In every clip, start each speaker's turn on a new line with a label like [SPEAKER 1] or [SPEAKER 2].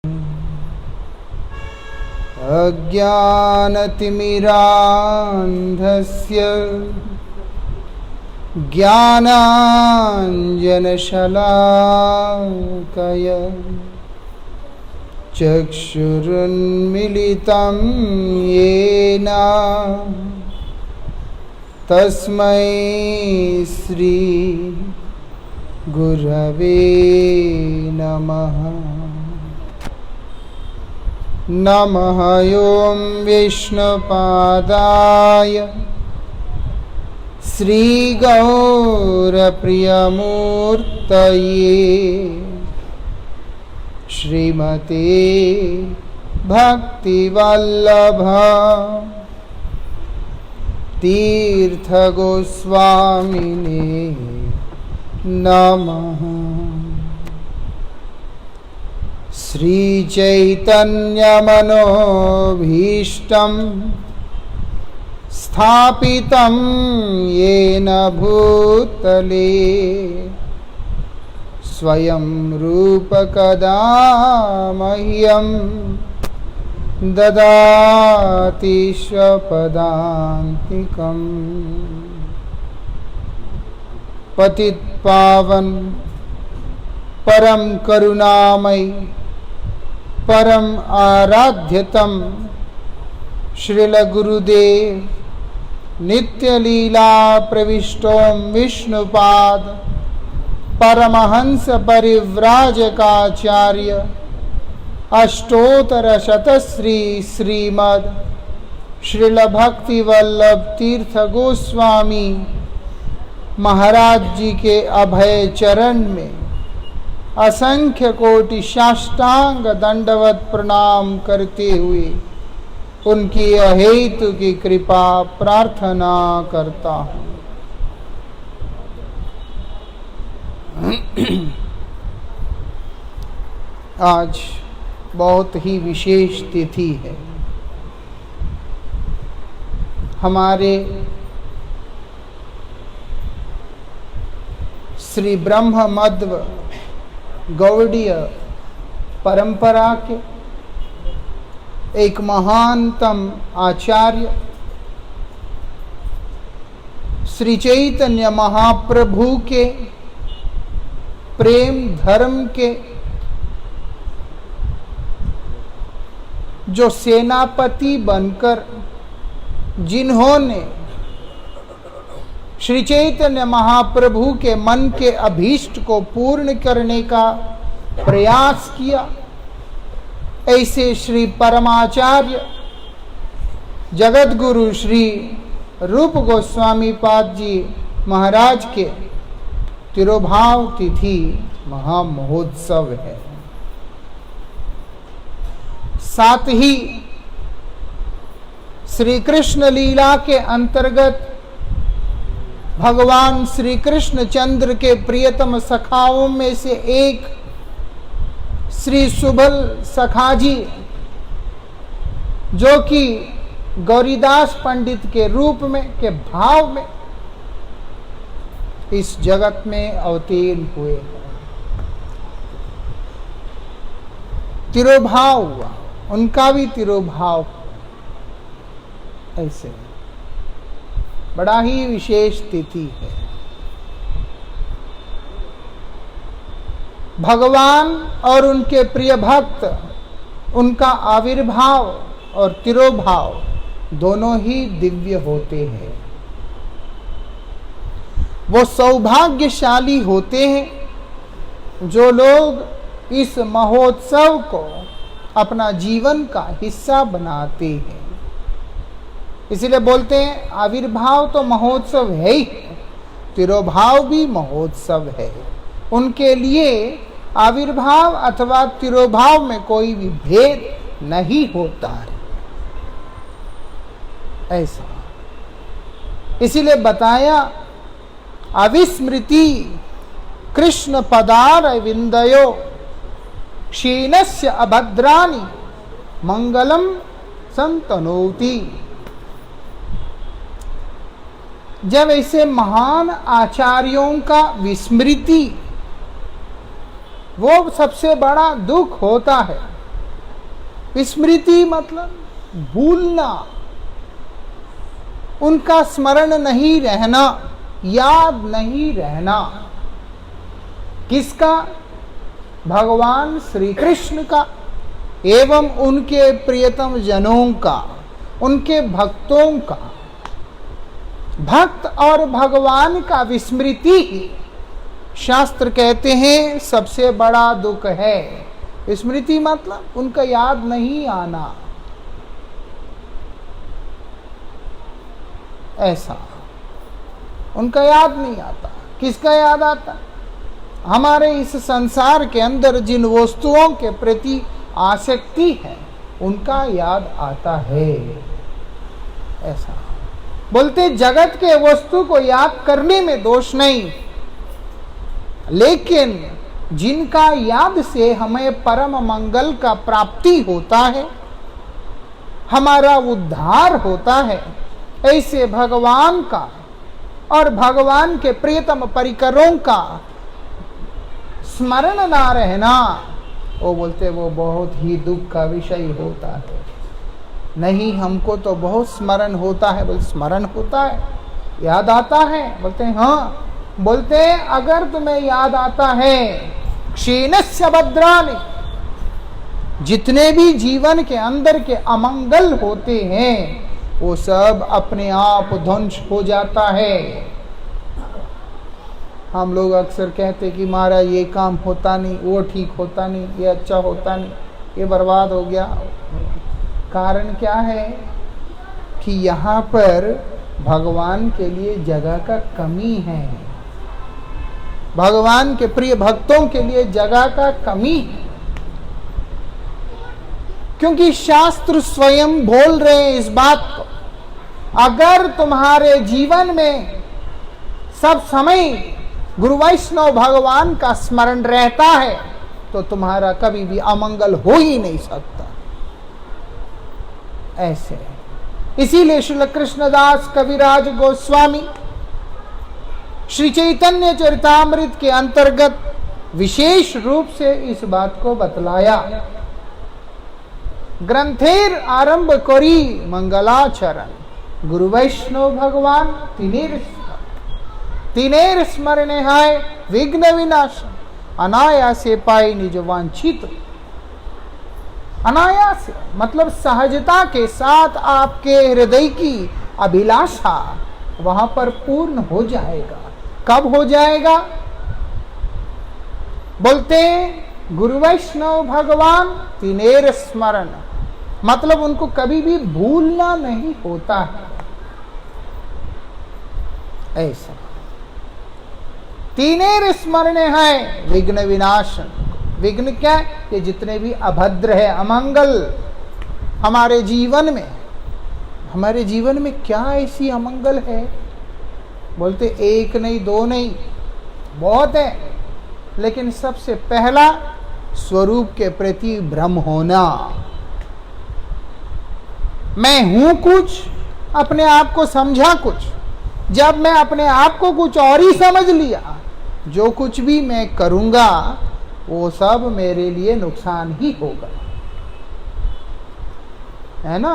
[SPEAKER 1] अज्ञानतिमिरान्धस्य ज्ञानाञ्जनशलाकया चक्षुरुन्मीलितं येन तस्मै श्री गुरवे नमः। नमः ॐ विष्णुपादाय श्रीगौरप्रियमूर्तये श्रीमते भक्तिवल्लभ तीर्थगोस्वामिने नमः। श्रीचैतन्यमनोभीष्टं स्थापितं येन भूतले स्वयं रूप कदा मह्यं ददाति स्वपदान्तिकम्। पतितपावन परम करुणामय परम आराध्यतम श्रील गुरुदेव नित्य लीला प्रविष्टोम विष्णुपाद परमहंस परिव्राजकाचार्य अष्टोत्तर शतश्री श्रीमद श्रील भक्तिवल्लभ तीर्थ गोस्वामी महाराज जी के अभय चरण में असंख्य कोटि साष्टांग दंडवत प्रणाम करते हुए उनकी अहेतु की कृपा प्रार्थना करता हूँ। आज बहुत ही विशेष तिथि है। हमारे श्री ब्रह्म मध्व गौड़ीय परंपरा के एक महानतम आचार्य श्री चैतन्य महाप्रभु के प्रेम धर्म के जो सेनापति बनकर जिन्होंने श्री चैतन्य महाप्रभु के मन के अभीष्ट को पूर्ण करने का प्रयास किया, ऐसे श्री परमाचार्य जगत गुरु श्री रूप गोस्वामी पाद जी महाराज के तिरोभाव तिथि महामहोत्सव है। साथ ही श्री कृष्ण लीला के अंतर्गत भगवान श्री कृष्ण चंद्र के प्रियतम सखाओं में से एक श्री सुबल सखाजी, जो कि गौरीदास पंडित के रूप में के भाव में इस जगत में अवतीर्ण हुए, तिरोभाव हुआ, उनका भी तिरोभाव ऐसे बड़ा ही विशेष तिथि है। भगवान और उनके प्रिय भक्त, उनका आविर्भाव और तिरोभाव दोनों ही दिव्य होते हैं। वो सौभाग्यशाली होते हैं जो लोग इस महोत्सव को अपना जीवन का हिस्सा बनाते हैं। इसीलिए बोलते हैं आविर्भाव तो महोत्सव है ही, तिरोभाव भी महोत्सव है। उनके लिए आविर्भाव अथवा तिरोभाव में कोई भी भेद नहीं होता है। ऐसा इसीलिए बताया अविस्मृति कृष्ण पदार विंदयो क्षीणस्य अभद्राणि मंगलम संतनोति। जब ऐसे महान आचार्यों का विस्मृति, वो सबसे बड़ा दुख होता है। विस्मृति मतलब भूलना, उनका स्मरण नहीं रहना, याद नहीं रहना। किसका? भगवान श्री कृष्ण का एवं उनके प्रियतम जनों का, उनके भक्तों का। भक्त और भगवान का विस्मृति शास्त्र कहते हैं सबसे बड़ा दुख है। विस्मृति मतलब उनका याद नहीं आना, ऐसा उनका याद नहीं आता। किसका याद आता? हमारे इस संसार के अंदर जिन वस्तुओं के प्रति आसक्ति है उनका याद आता है। ऐसा बोलते जगत के वस्तु को याद करने में दोष नहीं, लेकिन जिनका याद से हमें परम मंगल का प्राप्ति होता है, हमारा उद्धार होता है, ऐसे भगवान का और भगवान के प्रियतम परिकरों का स्मरण ना रहना, वो बोलते वो बहुत ही दुख का विषय होता है। नहीं, हमको तो बहुत स्मरण होता है। बोल स्मरण होता है, याद आता है? बोलते हैं हाँ। बोलते अगर तुम्हें याद आता है, क्षीणस्य भद्राणि, जितने भी जीवन के अंदर के अमंगल होते हैं वो सब अपने आप ध्वंस हो जाता है। हम लोग अक्सर कहते कि महाराज ये काम होता नहीं, वो ठीक होता नहीं, ये अच्छा होता नहीं, ये बर्बाद हो गया। कारण क्या है कि यहाँ पर भगवान के लिए जगह का कमी है, भगवान के प्रिय भक्तों के लिए जगह का कमी है। क्योंकि शास्त्र स्वयं बोल रहे हैं इस बात को, अगर तुम्हारे जीवन में सब समय गुरु वैष्णव भगवान का स्मरण रहता है तो तुम्हारा कभी भी अमंगल हो ही नहीं सकता। ऐसे इसीलिए श्रील कृष्णदास कविराज गोस्वामी श्री चैतन्य चरितामृत के अंतर्गत विशेष रूप से इस बात को बतलाया। ग्रंथेर आरंभ करी मंगलाचरण, गुरु वैष्णव भगवान तिनेर स्मरणे हाय विघ्न विनाश, अनायासे पाई निज वांछित। अनायास मतलब सहजता के साथ आपके हृदय की अभिलाषा वहां पर पूर्ण हो जाएगा। कब हो जाएगा? बोलते गुरु वैष्णव भगवान तिनेर स्मरण, मतलब उनको कभी भी भूलना नहीं होता है। ऐसा तिनेर स्मरण है विघ्न विनाशन। विघ्न क्या है? ये जितने भी अभद्र है, अमंगल हमारे जीवन में, हमारे जीवन में क्या ऐसी अमंगल है? बोलते एक नहीं, दो नहीं, बहुत है। लेकिन सबसे पहला स्वरूप के प्रति भ्रम होना। मैं हूं कुछ, अपने आप को समझा कुछ। जब मैं अपने आप को कुछ और ही समझ लिया, जो कुछ भी मैं करूंगा वो सब मेरे लिए नुकसान ही होगा, है ना?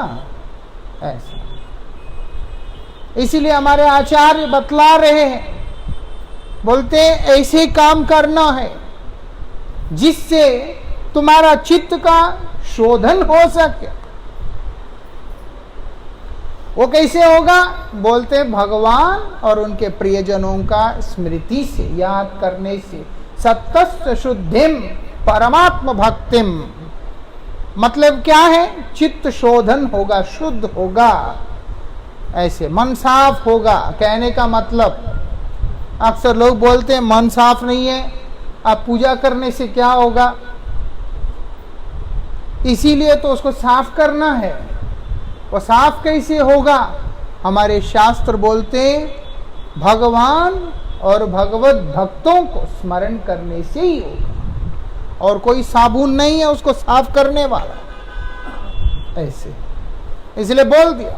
[SPEAKER 1] ऐसा इसीलिए हमारे आचार्य बतला रहे हैं, बोलते ऐसे काम करना है जिससे तुम्हारा चित्त का शोधन हो सके। वो कैसे होगा? बोलते भगवान और उनके प्रियजनों का स्मृति से, याद करने से। सत्तस्त शुद्धिम परमात्म भक्तिम, मतलब क्या है? चित्त शोधन होगा, शुद्ध होगा, ऐसे मन साफ होगा। कहने का मतलब, अक्सर लोग बोलते हैं मन साफ नहीं है, अब पूजा करने से क्या होगा? इसीलिए तो उसको साफ करना है। वो साफ कैसे होगा? हमारे शास्त्र बोलते भगवान और भगवत भक्तों को स्मरण करने से ही होगा, और कोई साबुन नहीं है उसको साफ करने वाला। ऐसे इसलिए बोल दिया।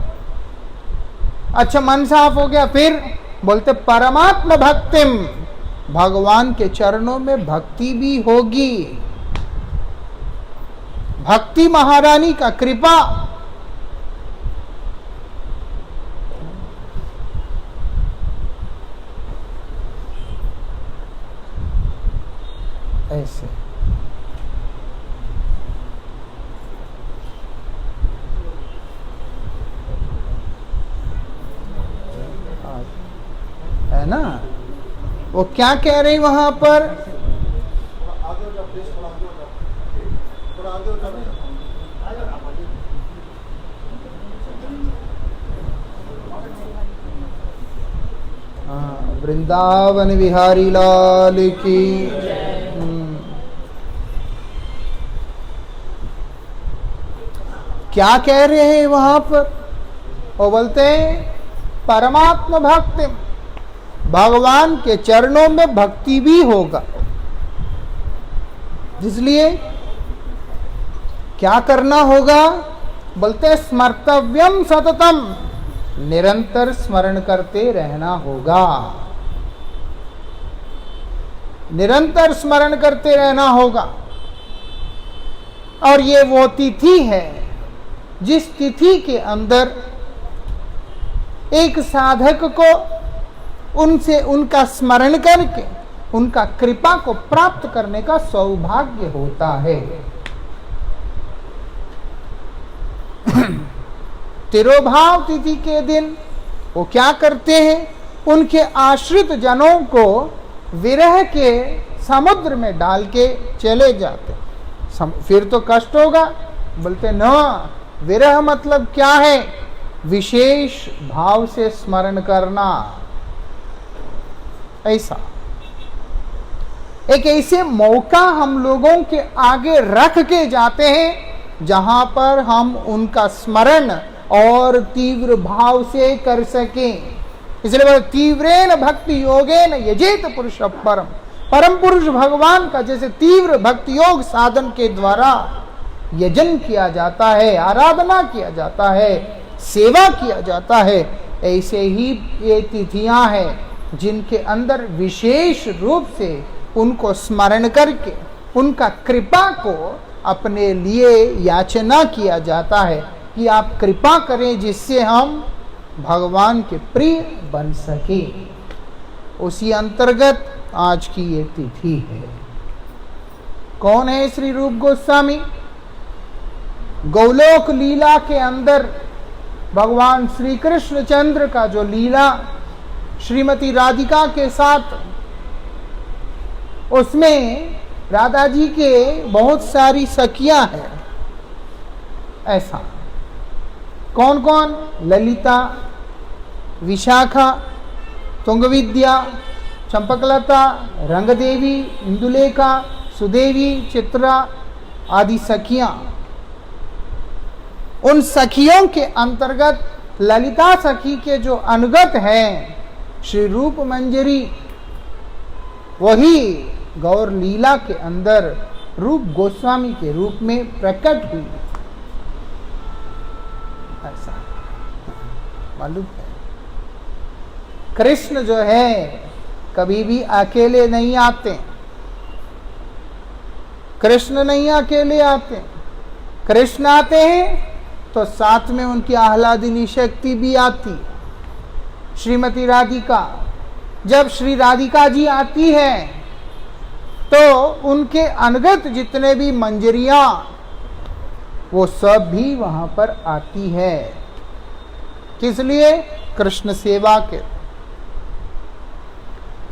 [SPEAKER 1] अच्छा, मन साफ हो गया, फिर बोलते परमात्म भक्तिम, भगवान के चरणों में भक्ति भी होगी। भक्ति महारानी का कृपा, ऐसे है ना। वो क्या कह रही वहां पर, वृंदावन बिहारी लाल की। क्या कह रहे हैं वहां पर, वो बोलते हैं परमात्मा भक्ति, भगवान के चरणों में भक्ति भी होगा। इसलिए क्या करना होगा, बोलते स्मर्तव्यम सततम, निरंतर स्मरण करते रहना होगा, निरंतर स्मरण करते रहना होगा। और ये वो तिथि है जिस तिथि के अंदर एक साधक को उनसे उनका स्मरण करके उनका कृपा को प्राप्त करने का सौभाग्य होता है। तिरोभाव तिथि के दिन वो क्या करते हैं, उनके आश्रित जनों को विरह के समुद्र में डाल के चले जाते। फिर तो कष्ट होगा, बोलते न, विरह मतलब क्या है, विशेष भाव से स्मरण करना। ऐसा एक ऐसे मौका हम लोगों के आगे रख के जाते हैं जहां पर हम उनका स्मरण और तीव्र भाव से कर सकें। इसलिए तीव्रेन भक्ति योगेन यजेत पुरुष परम, परम पुरुष भगवान का जैसे तीव्र भक्ति योग साधन के द्वारा यजन किया जाता है, आराधना किया जाता है, सेवा किया जाता है, ऐसे ही ये तिथियां हैं जिनके अंदर विशेष रूप से उनको स्मरण करके उनका कृपा को अपने लिए याचना किया जाता है कि आप कृपा करें जिससे हम भगवान के प्रिय बन सके। उसी अंतर्गत आज की ये तिथि है। कौन है श्री रूप गोस्वामी? गौलोक लीला के अंदर भगवान श्री कृष्ण चंद्र का जो लीला श्रीमती राधिका के साथ, उसमें राधा जी के बहुत सारी सखियां हैं। ऐसा कौन कौन? ललिता, विशाखा, तुंगविद्या, चंपकलता, रंगदेवी, इंदुलेखा, सुदेवी, चित्रा आदि सखियां। उन सखियों के अंतर्गत ललिता सखी के जो अनुगत हैं श्री रूप मंजरी, वही गौर लीला के अंदर रूप गोस्वामी के रूप में प्रकट हुई। ऐसा मालूम है। कृष्ण जो है कभी भी अकेले नहीं आते, कृष्ण नहीं अकेले आते। कृष्ण आते हैं तो साथ में उनकी आह्लादिनी शक्ति भी आती। श्रीमती राधिका, जब श्री राधिका जी आती हैं तो उनके अनगत जितने भी मंजरियां वो सब भी वहां पर आती है। किस लिए? कृष्ण सेवा के।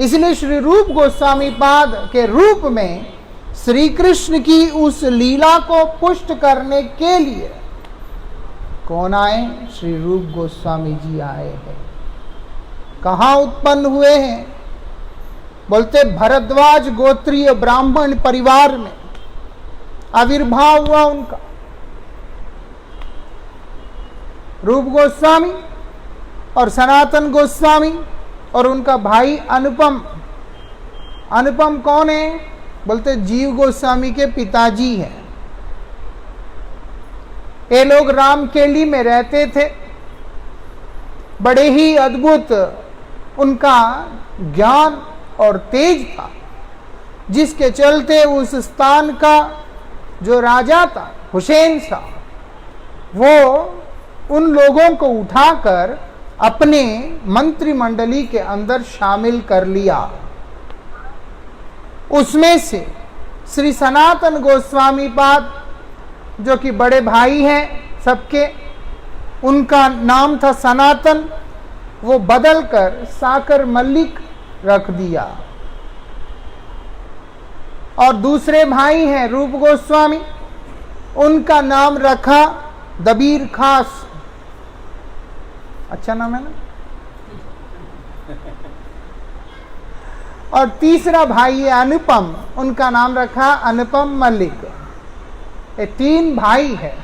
[SPEAKER 1] इसलिए श्री रूप गोस्वामी पाद के रूप में श्री कृष्ण की उस लीला को पुष्ट करने के लिए कौन आए? श्री रूप गोस्वामी जी आए हैं। कहाँ उत्पन्न हुए हैं? बोलते भरद्वाज गोत्रीय ब्राह्मण परिवार में आविर्भाव हुआ उनका। रूप गोस्वामी और सनातन गोस्वामी और उनका भाई अनुपम। अनुपम कौन है? बोलते जीव गोस्वामी के पिताजी हैं। ये लोग रामकेली में रहते थे। बड़े ही अद्भुत उनका ज्ञान और तेज था, जिसके चलते उस स्थान का जो राजा था हुसैन साहब वो उन लोगों को उठाकर अपने मंत्रिमंडली के अंदर शामिल कर लिया। उसमें से श्री सनातन गोस्वामी पाद जो कि बड़े भाई हैं सबके, उनका नाम था सनातन, वो बदलकर साकर मल्लिक रख दिया। और दूसरे भाई हैं रूप गोस्वामी, उनका नाम रखा दबीर खास। अच्छा नाम है ना। और तीसरा भाई है अनुपम, उनका नाम रखा अनुपम मल्लिक। ये 3 भाई है।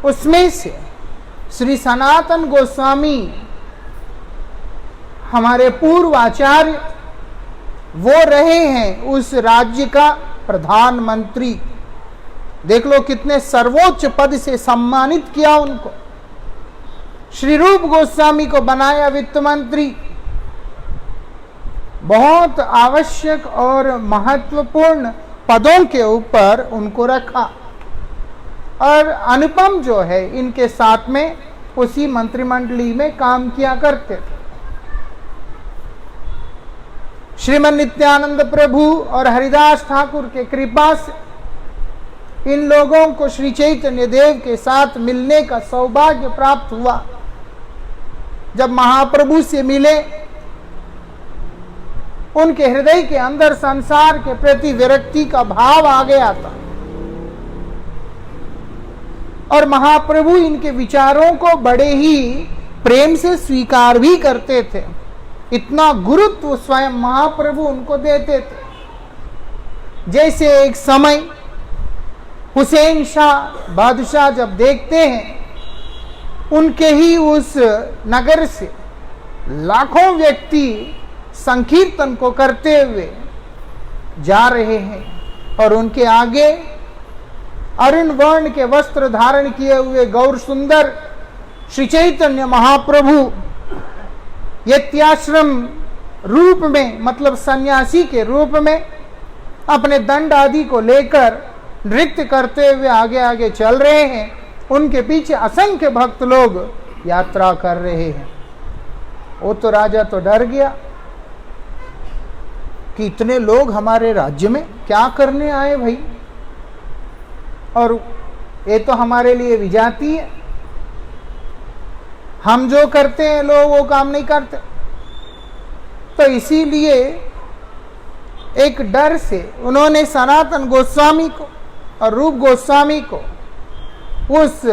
[SPEAKER 1] उसमें से श्री सनातन गोस्वामी हमारे पूर्व आचार्य, वो रहे हैं उस राज्य का प्रधानमंत्री। देख लो कितने सर्वोच्च पद से सम्मानित किया उनको। श्री रूप गोस्वामी को बनाया वित्त मंत्री। बहुत आवश्यक और महत्वपूर्ण पदों के ऊपर उनको रखा। और अनुपम जो है इनके साथ में उसी मंत्रिमंडली में काम किया करते थे। श्रीमन नित्यानंद प्रभु और हरिदास ठाकुर के कृपा से इन लोगों को श्री चैतन्य देव के साथ मिलने का सौभाग्य प्राप्त हुआ। जब महाप्रभु से मिले, उनके हृदय के अंदर संसार के प्रति विरक्ति का भाव आ गया था और महाप्रभु इनके विचारों को बड़े ही प्रेम से स्वीकार भी करते थे। इतना गुरुत्व स्वयं महाप्रभु उनको देते थे। जैसे एक समय हुसैन शाह बादशाह जब देखते हैं उनके ही उस नगर से लाखों व्यक्ति संकीर्तन को करते हुए जा रहे हैं और उनके आगे अरुण वर्ण के वस्त्र धारण किए हुए गौर सुंदर श्री चैतन्य महाप्रभु यत्याश्रम रूप में, मतलब सन्यासी के रूप में, अपने दंड आदि को लेकर नृत्य करते हुए आगे आगे चल रहे हैं। उनके पीछे असंख्य भक्त लोग यात्रा कर रहे हैं। वो तो राजा तो डर गया कि इतने लोग हमारे राज्य में क्या करने आए भाई, और ये तो हमारे लिए विजाती है, हम जो करते हैं लोग वो काम नहीं करते। तो इसीलिए एक डर से उन्होंने सनातन गोस्वामी को और रूप गोस्वामी को उस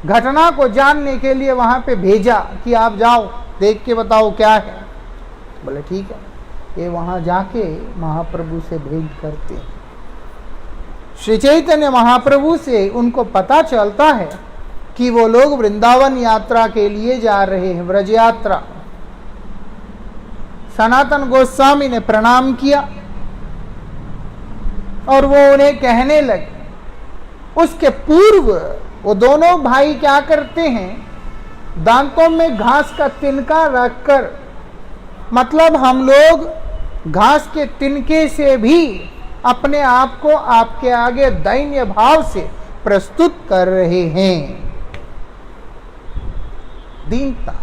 [SPEAKER 1] घटना को जानने के लिए वहां पे भेजा कि आप जाओ देख के बताओ क्या है। बोले ठीक है। ये वहां जाके महाप्रभु से भेंट करते हैं। श्री चैतन्य महाप्रभु से उनको पता चलता है कि वो लोग वृंदावन यात्रा के लिए जा रहे हैं, व्रज यात्रा। सनातन गोस्वामी ने प्रणाम किया और वो उन्हें कहने लगे। उसके पूर्व वो दोनों भाई क्या करते हैं, दांतों में घास का तिनका रखकर, मतलब हम लोग घास के तिनके से भी अपने आप को आपके आगे दैन्य भाव से प्रस्तुत कर रहे हैं। दीनता,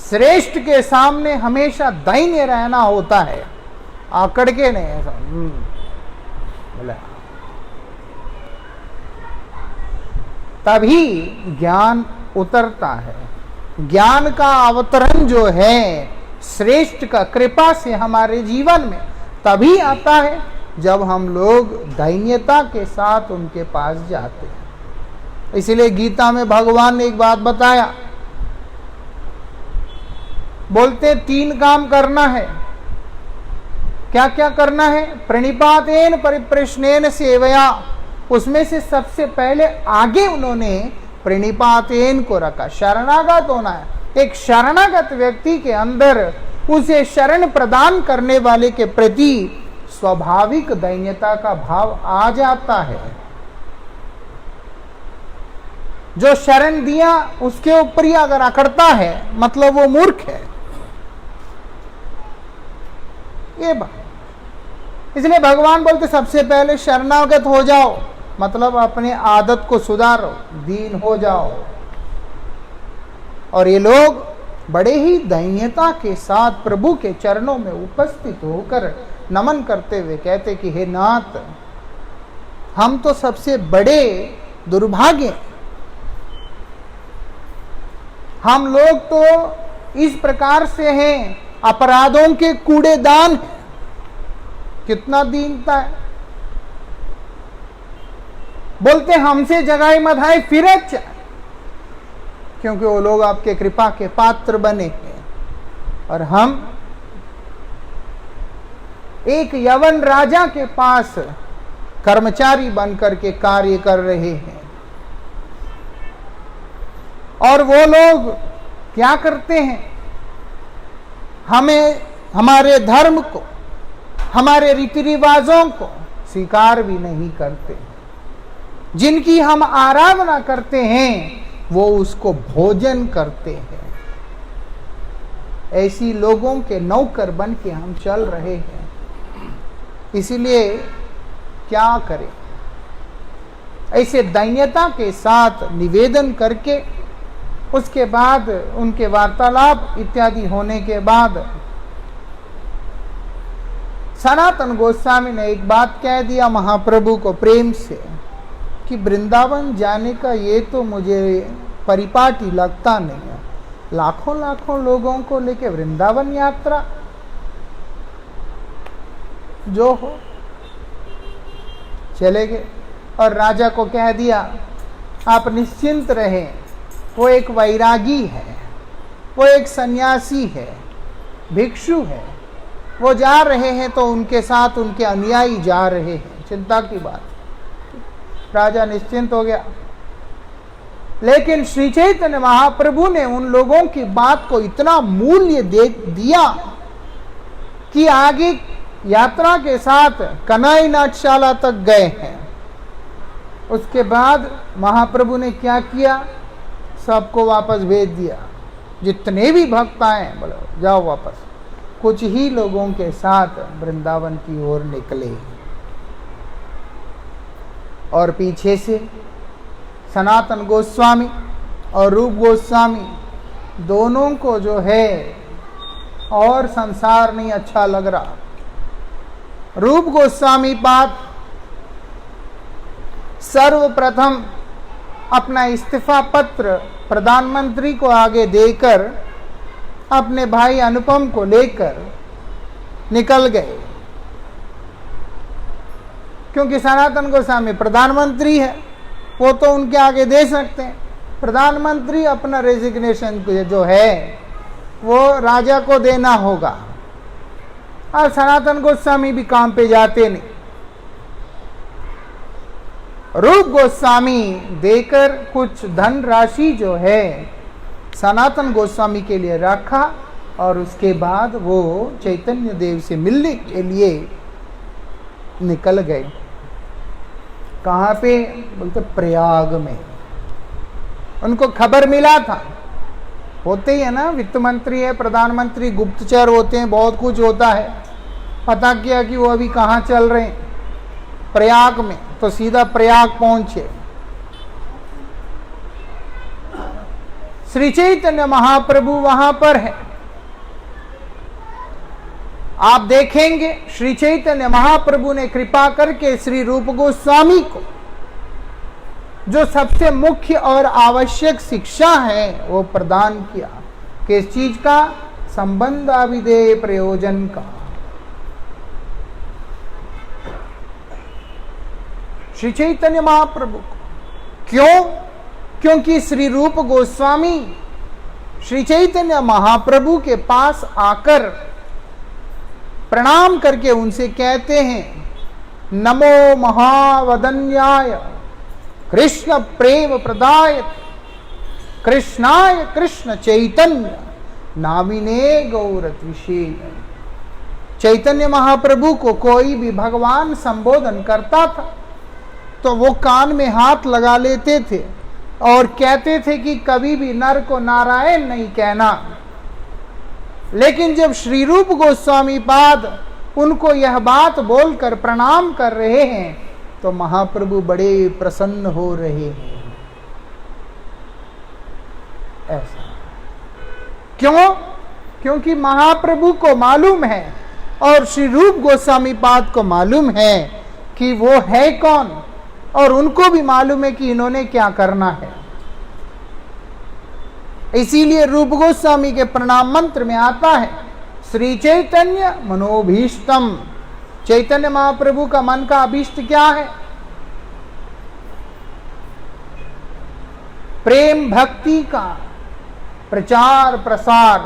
[SPEAKER 1] श्रेष्ठ के सामने हमेशा दैन्य रहना होता है, आकड़ के नहीं ऐसा बोला। तभी ज्ञान उतरता है। ज्ञान का अवतरण जो है श्रेष्ठ का कृपा से हमारे जीवन में तभी आता है जब हम लोग दैन्यता के साथ उनके पास जाते हैं। इसलिए गीता में भगवान ने एक बात बताया, बोलते 3 काम करना है। क्या क्या करना है? प्रणिपातेन परिप्रश्नेन सेवया। उसमें से सबसे पहले आगे उन्होंने प्रणिपातेन को रखा, शरणागत होना है। एक शरणागत व्यक्ति के अंदर उसे शरण प्रदान करने वाले के प्रति स्वाभाविक दैन्यता का भाव आ जाता है। जो शरण दिया उसके ऊपर ही अगर अकड़ता है मतलब वो मूर्ख है। ये बात इसलिए भगवान बोलते सबसे पहले शरणागत हो जाओ, मतलब अपने आदत को सुधारो, दीन हो जाओ। और ये लोग बड़े ही दयनीयता के साथ प्रभु के चरणों में उपस्थित होकर नमन करते हुए कहते कि हे नाथ, हम तो सबसे बड़े दुर्भाग्य, हम लोग तो इस प्रकार से हैं, अपराधों के कूड़ेदान। कितना दीनता है। बोलते हमसे जगाई मधाई फिरे चाहे, क्योंकि वो लोग आपके कृपा के पात्र बने हैं और हम एक यवन राजा के पास कर्मचारी बनकर के कार्य कर रहे हैं। और वो लोग क्या करते हैं, हमें, हमारे धर्म को, हमारे रीति रिवाजों को स्वीकार भी नहीं करते। जिनकी हम आराधना करते हैं वो उसको भोजन करते हैं। ऐसी लोगों के नौकर बन के हम चल रहे हैं। इसीलिए क्या करें, ऐसे दैन्यता के साथ निवेदन करके उसके बाद उनके वार्तालाप इत्यादि होने के बाद सनातन गोस्वामी ने एक बात कह दिया महाप्रभु को प्रेम से कि वृंदावन जाने का ये तो मुझे परिपाटी लगता नहीं है। लाखों लाखों लोगों को लेके वृंदावन यात्रा, जो हो चले गए। और राजा को कह दिया आप निश्चिंत रहें, वो एक वैरागी है, वो एक सन्यासी है, भिक्षु है, वो जा रहे हैं तो उनके साथ उनके अनुयायी जा रहे हैं, चिंता की बात। राजा निश्चिंत हो गया। लेकिन श्री चैतन्य महाप्रभु ने उन लोगों की बात को इतना मूल्य दे दिया कि आगे यात्रा के साथ कनाई नाट्यशाला तक गए हैं। उसके बाद महाप्रभु ने क्या किया, सबको वापस भेज दिया। जितने भी भक्त आए बोलो जाओ वापस। कुछ ही लोगों के साथ वृंदावन की ओर निकले और पीछे से सनातन गोस्वामी और रूप गोस्वामी दोनों को जो है और संसार नहीं अच्छा लग रहा। रूप गोस्वामी पाद सर्वप्रथम अपना इस्तीफा पत्र प्रधानमंत्री को आगे देकर अपने भाई अनुपम को लेकर निकल गए, क्योंकि सनातन गोस्वामी प्रधानमंत्री है, वो तो उनके आगे दे सकते हैं। प्रधानमंत्री अपना रेजिग्नेशन जो है वो राजा को देना होगा, और सनातन गोस्वामी भी काम पे जाते नहीं। रूप गोस्वामी देकर कुछ धन राशि जो है सनातन गोस्वामी के लिए रखा और उसके बाद वो चैतन्य देव से मिलने के लिए निकल गए। कहाँ पे, बोलते प्रयाग में। उनको खबर मिला था, होते ही है ना, वित्त मंत्री है, प्रधानमंत्री, गुप्तचर होते हैं, बहुत कुछ होता है। पता किया कि वो अभी कहाँ चल रहे हैं, प्रयाग में, तो सीधा प्रयाग पहुंचे। श्री चैतन्य महाप्रभु वहां पर है। आप देखेंगे श्री चैतन्य महाप्रभु ने कृपा करके श्री रूप गोस्वामी को जो सबसे मुख्य और आवश्यक शिक्षा है वो प्रदान किया। किस चीज का? संबंध अभिधेय प्रयोजन का। श्री चैतन्य महाप्रभु को क्यों? क्योंकि श्री रूप गोस्वामी श्री चैतन्य महाप्रभु के पास आकर प्रणाम करके उनसे कहते हैं, नमो महावदन्याय कृष्ण प्रेम प्रदाय कृष्णाय कृष्ण चैतन्य नामिने गौरत्विषे। चैतन्य महाप्रभु को कोई भी भगवान संबोधन करता था तो वो कान में हाथ लगा लेते थे और कहते थे कि कभी भी नर को नारायण नहीं कहना। लेकिन जब श्री रूप गोस्वामी पाद उनको यह बात बोलकर प्रणाम कर रहे हैं तो महाप्रभु बड़े प्रसन्न हो रहे हैं। ऐसा क्यों? क्योंकि महाप्रभु को मालूम है और श्री रूप गोस्वामी पाद को मालूम है कि वो है कौन, और उनको भी मालूम है कि इन्होंने क्या करना है। इसीलिए रूप गोस्वामी के प्रणाम मंत्र में आता है श्री चैतन्य मनोभीष्टम। चैतन्य महाप्रभु का मन का अभीष्ट क्या है? प्रेम भक्ति का प्रचार प्रसार,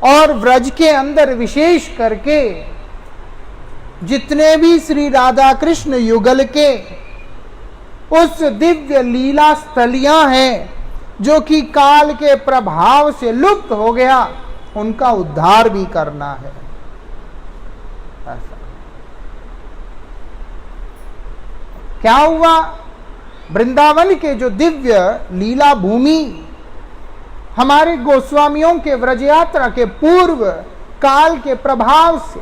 [SPEAKER 1] और व्रज के अंदर विशेष करके जितने भी श्री राधा कृष्ण युगल के उस दिव्य लीला स्थलियां हैं जो कि काल के प्रभाव से लुप्त हो गया, उनका उद्धार भी करना है। ऐसा क्या हुआ? वृंदावन के जो दिव्य लीला भूमि हमारे गोस्वामियों के व्रज यात्रा के पूर्व काल के प्रभाव से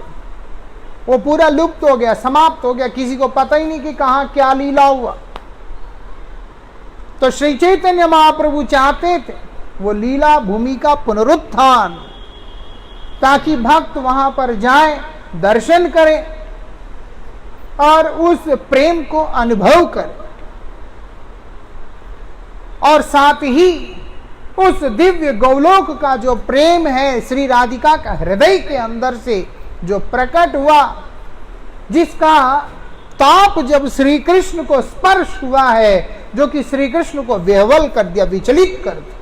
[SPEAKER 1] वो पूरा लुप्त हो गया, समाप्त हो गया, किसी को पता ही नहीं कि कहां क्या लीला हुआ। तो श्री चैतन्य महाप्रभु चाहते थे वो लीला भूमि का पुनरुत्थान, ताकि भक्त वहां पर जाएं, दर्शन करें और उस प्रेम को अनुभव करें, और साथ ही उस दिव्य गौलोक का जो प्रेम है श्री राधिका का हृदय के अंदर से जो प्रकट हुआ, जिसका ताप जब श्री कृष्ण को स्पर्श हुआ है, जो कि श्री कृष्ण को विह्वल कर दिया, विचलित कर दिया,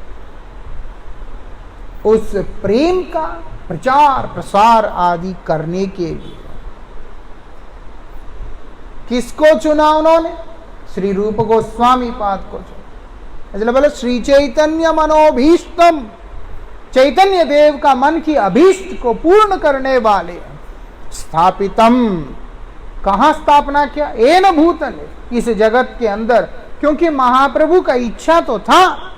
[SPEAKER 1] उस प्रेम का प्रचार प्रसार आदि करने के लिए किसको चुना उन्होंने? श्री रूप गोस्वामी पाद को चुना। इसलिए बोले श्री चैतन्य मनोभीष्टम, चैतन्य देव का मन की अभीष्ट को पूर्ण करने वाले। स्थापितम, कहां स्थापना किया? एन भूतले, इस जगत के अंदर। क्योंकि महाप्रभु का इच्छा तो था,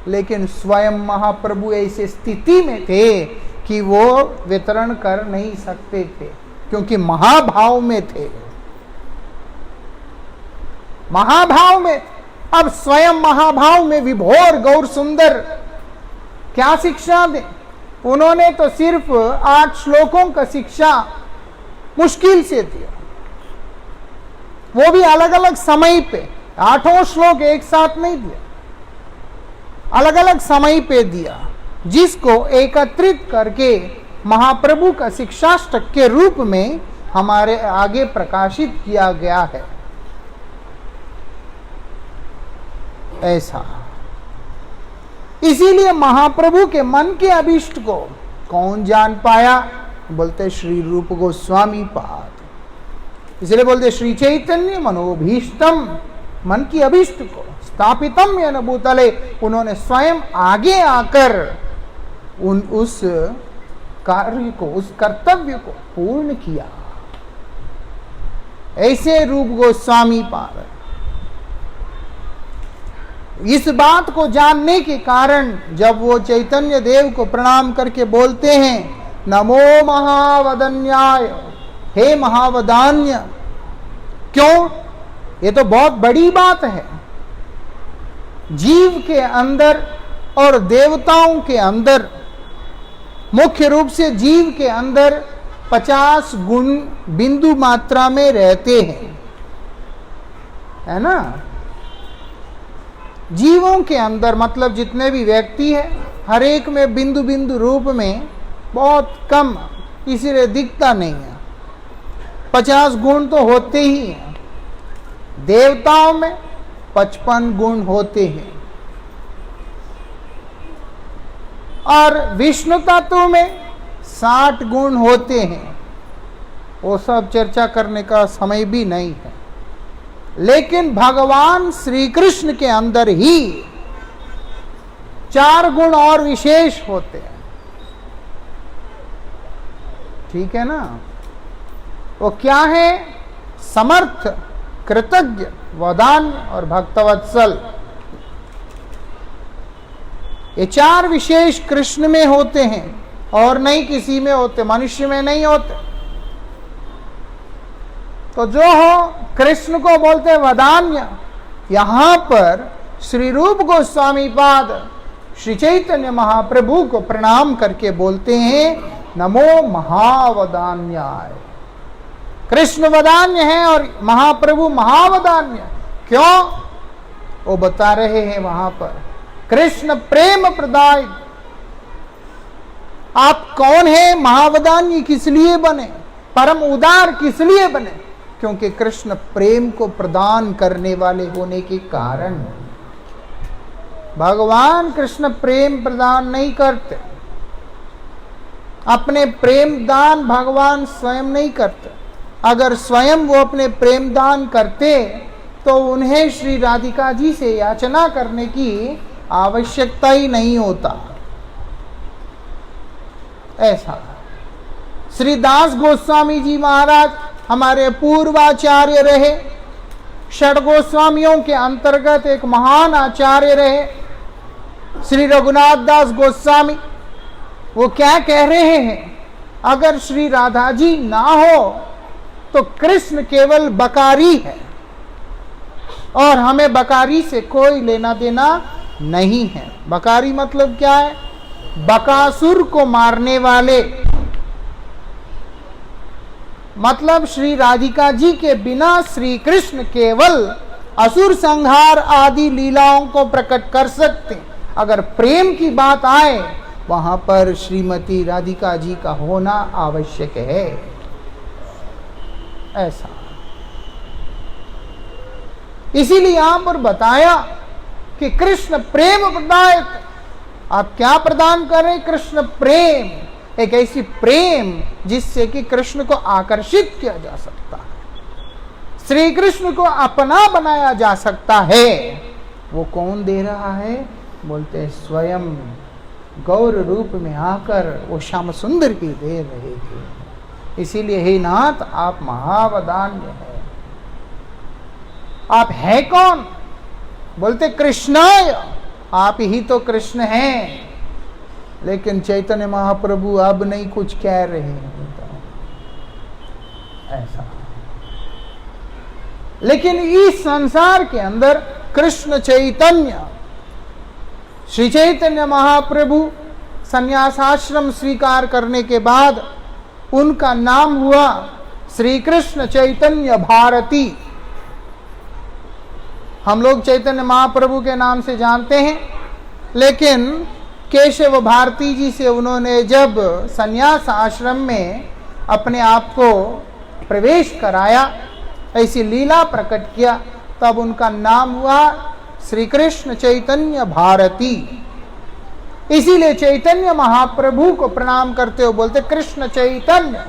[SPEAKER 1] लेकिन स्वयं महाप्रभु ऐसी स्थिति में थे कि वो वितरण कर नहीं सकते थे, क्योंकि महाभाव में थे, महाभाव में। अब स्वयं महाभाव में विभोर गौर सुंदर क्या शिक्षा दे? उन्होंने तो सिर्फ 8 श्लोकों का शिक्षा मुश्किल से दिया, वो भी अलग अलग समय पे। 8 श्लोक एक साथ नहीं दिया, अलग अलग समय पे दिया, जिसको एकत्रित करके महाप्रभु का शिक्षाष्टक के रूप में हमारे आगे प्रकाशित किया गया है। ऐसा इसीलिए महाप्रभु के मन के अभीष्ट को कौन जान पाया? बोलते श्री रूप गोस्वामी पाद। इसलिए बोलते श्री चैतन्य मनोभीष्टम, मन की अभीष्ट को स्थापितम येन भूतले, उन्होंने स्वयं आगे आकर उस कार्य को, उस कर्तव्य को पूर्ण किया। ऐसे रूप गोस्वामी पाद। इस बात को जानने के कारण जब वो चैतन्य देव को प्रणाम करके बोलते हैं नमो महावदन्याय, हे महावदान्य। क्यों? ये तो बहुत बड़ी बात है। जीव के अंदर और देवताओं के अंदर, मुख्य रूप से जीव के अंदर 50 गुण बिंदु मात्रा में रहते हैं, है ना? जीवों के अंदर मतलब जितने भी व्यक्ति हैं, हर एक में बिंदु बिंदु रूप में बहुत कम, इसीलिए दिखता नहीं है। 50 गुण तो होते ही हैं। देवताओं में 55 गुण होते हैं, और विष्णु तत्व में 60 गुण होते हैं। वो सब चर्चा करने का समय भी नहीं है। लेकिन भगवान श्री कृष्ण के अंदर ही 4 गुण और विशेष होते हैं, ठीक है ना? वो क्या है? समर्थ, कृतज्ञ, वदान्य और भक्तवत्सल। ये 4 विशेष कृष्ण में होते हैं, और नहीं किसी में होते, मनुष्य में नहीं होते। तो जो हो कृष्ण को बोलते वदान्य। यहां पर श्री रूप गोस्वामी पाद श्री चैतन्य महाप्रभु को प्रणाम करके बोलते हैं नमो महावदान्याय। कृष्ण वदान्य है और महाप्रभु महावदान्य। क्यों? वो बता रहे हैं वहां पर कृष्ण प्रेम प्रदाय। आप कौन है? महावदान्य किस लिए बने? परम उदार किस लिए बने? क्योंकि कृष्ण प्रेम को प्रदान करने वाले होने के कारण। भगवान कृष्ण प्रेम प्रदान नहीं करते। अपने प्रेम दान भगवान स्वयं नहीं करते। अगर स्वयं वो अपने प्रेम दान करते तो उन्हें श्री राधिका जी से याचना करने की आवश्यकता ही नहीं होता। ऐसा श्री दास गोस्वामी जी महाराज हमारे पूर्वाचार्य रहे, षड गोस्वामियों के अंतर्गत एक महान आचार्य रहे श्री रघुनाथ दास गोस्वामी। वो क्या कह रहे हैं? अगर श्री राधा जी ना हो तो कृष्ण केवल बकारी है और हमें बकारी से कोई लेना देना नहीं है। बकारी मतलब क्या है? बकासुर को मारने वाले। मतलब श्री राधिका जी के बिना श्री कृष्ण केवल असुर संहार आदि लीलाओं को प्रकट कर सकते। अगर प्रेम की बात आए वहां पर श्रीमती राधिका जी का होना आवश्यक है। ऐसा इसीलिए यहां पर बताया कि कृष्ण प्रेम प्रदायक। आप क्या प्रदान करें? कृष्ण प्रेम, एक ऐसी प्रेम जिससे कि कृष्ण को आकर्षित किया जा सकता है, श्री कृष्ण को अपना बनाया जा सकता है। वो कौन दे रहा है? बोलते हैं स्वयं गौर रूप में आकर वो श्याम सुंदर की दे रहे थे। इसीलिए हे नाथ आप महावदान्य है। आप है कौन? बोलते कृष्णाय। आप ही तो कृष्ण हैं। लेकिन चैतन्य महाप्रभु अब नहीं कुछ कह रहे हैं ऐसा। लेकिन इस संसार के अंदर कृष्ण चैतन्य श्री चैतन्य महाप्रभु संन्यासाश्रम स्वीकार करने के बाद उनका नाम हुआ श्री कृष्ण चैतन्य भारती। हम लोग चैतन्य महाप्रभु के नाम से जानते हैं, लेकिन केशव भारती जी से उन्होंने जब संन्यास आश्रम में अपने आप को प्रवेश कराया, ऐसी लीला प्रकट किया, तब उनका नाम हुआ श्री कृष्ण चैतन्य भारती। इसीलिए चैतन्य महाप्रभु को प्रणाम करते हुए बोलते कृष्ण चैतन्य।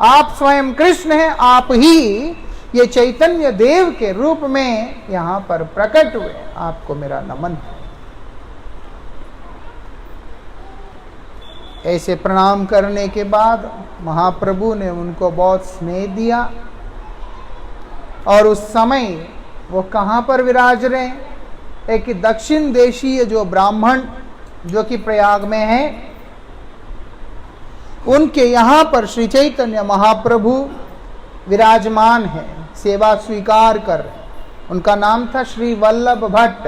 [SPEAKER 1] आप स्वयं कृष्ण हैं, आप ही ये चैतन्य देव के रूप में यहां पर प्रकट हुए। आपको मेरा नमन है। ऐसे प्रणाम करने के बाद महाप्रभु ने उनको बहुत स्नेह दिया। और उस समय वो कहां पर विराज रहे हैं? एक दक्षिण देशीय जो ब्राह्मण जो कि प्रयाग में है, उनके यहां पर श्री चैतन्य महाप्रभु विराजमान है, सेवा स्वीकार कर रहे। उनका नाम था श्री वल्लभ भट्ट।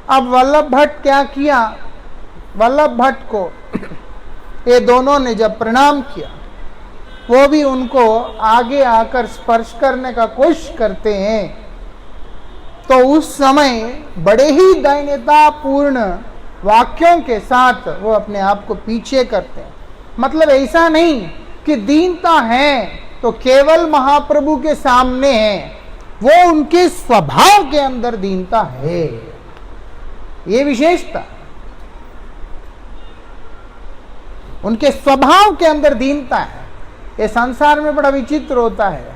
[SPEAKER 1] अब वल्लभ भट्ट क्या किया? वल्लभ भट्ट को ये दोनों ने जब प्रणाम किया, वो भी उनको आगे आकर स्पर्श करने का कोशिश करते हैं, तो उस समय बड़े ही दैन्यतापूर्ण वाक्यों के साथ वो अपने आप को पीछे करते हैं। मतलब ऐसा नहीं कि दीनता है तो केवल महाप्रभु के सामने है, वो उनके स्वभाव के अंदर दीनता है। ये विशेषता उनके स्वभाव के अंदर दीनता है। ये संसार में बड़ा विचित्र होता है।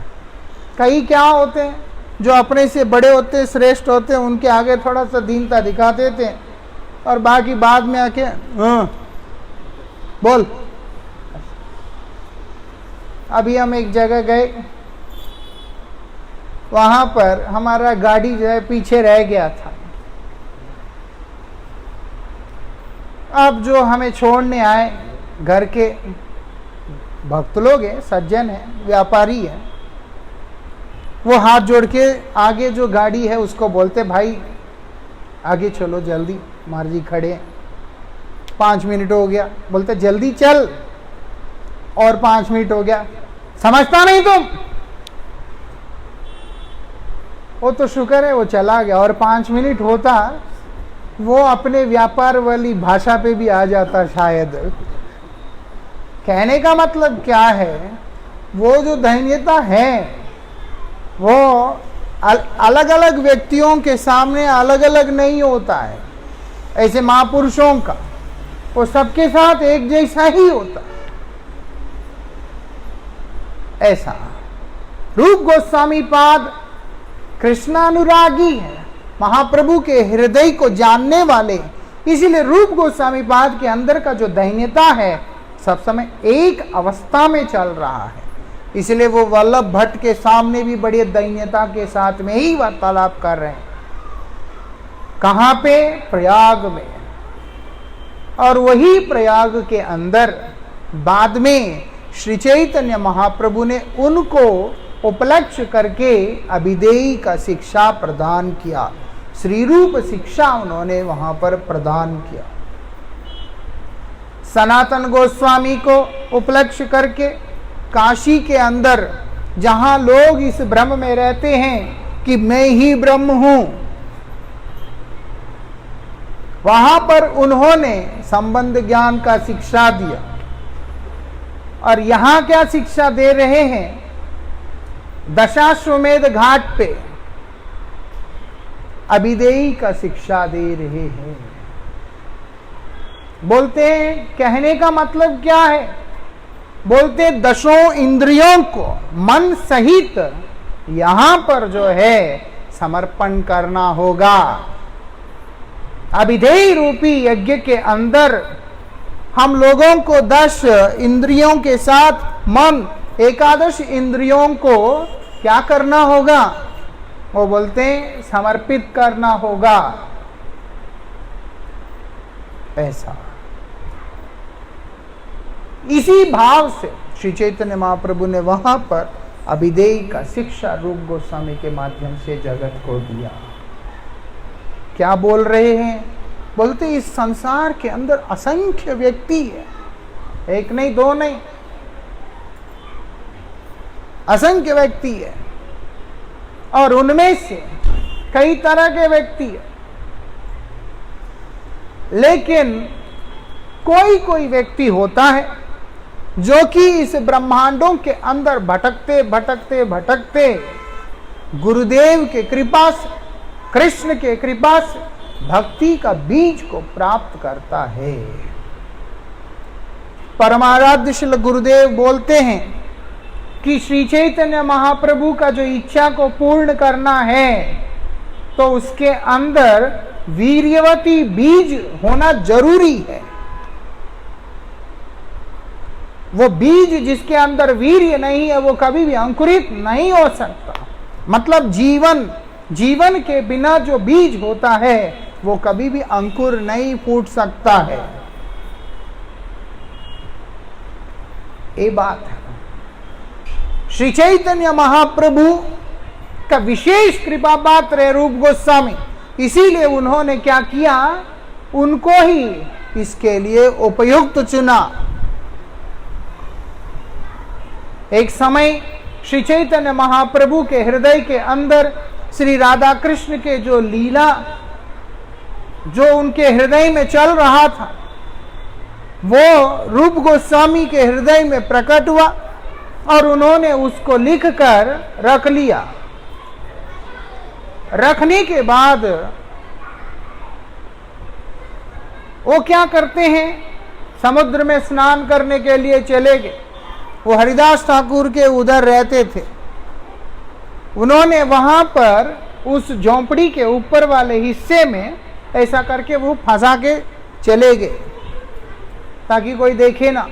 [SPEAKER 1] कई क्या होते हैं जो अपने से बड़े होते, श्रेष्ठ होते हैं, उनके आगे थोड़ा सा दीनता दिखा देते हैं और बाकी बाद में आके बोल। अभी हम एक जगह गए, वहां पर हमारा गाड़ी जो है पीछे रह गया था। अब जो हमें छोड़ने आए घर के भक्त लोग हैं, सज्जन हैं, व्यापारी हैं, वो हाथ जोड़ के आगे जो गाड़ी है उसको बोलते भाई आगे चलो जल्दी, मार जी खड़े हैं, 5 मिनट हो गया। बोलते जल्दी चल, और 5 मिनट हो गया, समझता नहीं तुम। वो तो शुक्र है वो चला गया, और 5 मिनट होता वो अपने व्यापार वाली भाषा पे भी आ जाता शायद। कहने का मतलब क्या है, वो जो दैन्यता है वो अलग अलग व्यक्तियों के सामने अलग अलग नहीं होता है। ऐसे महापुरुषों का वो सबके साथ एक जैसा ही होता है। ऐसा रूप गोस्वामी पाद कृष्णानुरागी है, महाप्रभु के हृदय को जानने वाले, इसीलिए रूप गोस्वामी पाद के अंदर का जो दैन्यता है सब समय एक अवस्था में चल रहा है। इसलिए वो वल्लभ भट्ट के सामने भी बड़ी दैन्यता के साथ में ही वार्तालाप कर रहे हैं। कहां पे? प्रयाग में। और वही प्रयाग के अंदर बाद में श्री चैतन्य महाप्रभु ने उनको उपलक्ष्य करके अभिधेयी का शिक्षा प्रदान किया, श्री रूप शिक्षा उन्होंने वहां पर प्रदान किया। सनातन गोस्वामी को उपलक्ष्य करके काशी के अंदर जहां लोग इस भ्रम में रहते हैं कि मैं ही ब्रह्म हूं, वहां पर उन्होंने संबंध ज्ञान का शिक्षा दिया। और यहां क्या शिक्षा दे रहे हैं? दशाश्वमेध घाट पे अभिधेयी का शिक्षा दे रहे हैं। बोलते हैं, कहने का मतलब क्या है? बोलते दशों इंद्रियों को मन सहित यहां पर जो है समर्पण करना होगा। अभिधेयी रूपी यज्ञ के अंदर हम लोगों को 10 इंद्रियों के साथ मन, एकादश इंद्रियों को क्या करना होगा? वो बोलते हैं समर्पित करना होगा। ऐसा इसी भाव से श्री चैतन्य महाप्रभु ने वहां पर अभिधेयी का शिक्षा रूप गोस्वामी के माध्यम से जगत को दिया। क्या बोल रहे हैं? बोलते इस संसार के अंदर असंख्य व्यक्ति है, एक नहीं दो नहीं, असंख्य व्यक्ति है, और उनमें से कई तरह के व्यक्ति है, लेकिन कोई कोई व्यक्ति होता है जो कि इस ब्रह्मांडों के अंदर भटकते भटकते भटकते गुरुदेव के कृपा से, कृष्ण के कृपा से भक्ति का बीज को प्राप्त करता है। परमाराध्य श्री गुरुदेव बोलते हैं कि श्री चैतन्य महाप्रभु का जो इच्छा को पूर्ण करना है तो उसके अंदर वीर्यवती बीज होना जरूरी है। वो बीज जिसके अंदर वीर्य नहीं है वो कभी भी अंकुरित नहीं हो सकता। मतलब जीवन के बिना जो बीज होता है वो कभी भी अंकुर नहीं फूट सकता है। ये बात है। श्री चैतन्य महाप्रभु का विशेष कृपा पात्र है रूप गोस्वामी, इसीलिए उन्होंने क्या किया? उनको ही इसके लिए उपयुक्त चुना। एक समय श्री चैतन्य महाप्रभु के हृदय के अंदर श्री राधा कृष्ण के जो लीला जो उनके हृदय में चल रहा था वो रूप गोस्वामी के हृदय में प्रकट हुआ और उन्होंने उसको लिखकर रख लिया। रखने के बाद वो क्या करते हैं? समुद्र में स्नान करने के लिए चले गए। वो हरिदास ठाकुर के उधर रहते थे। उन्होंने वहां पर उस झोंपड़ी के ऊपर वाले हिस्से में ऐसा करके वो फंसा के चले गए ताकि कोई देखे ना।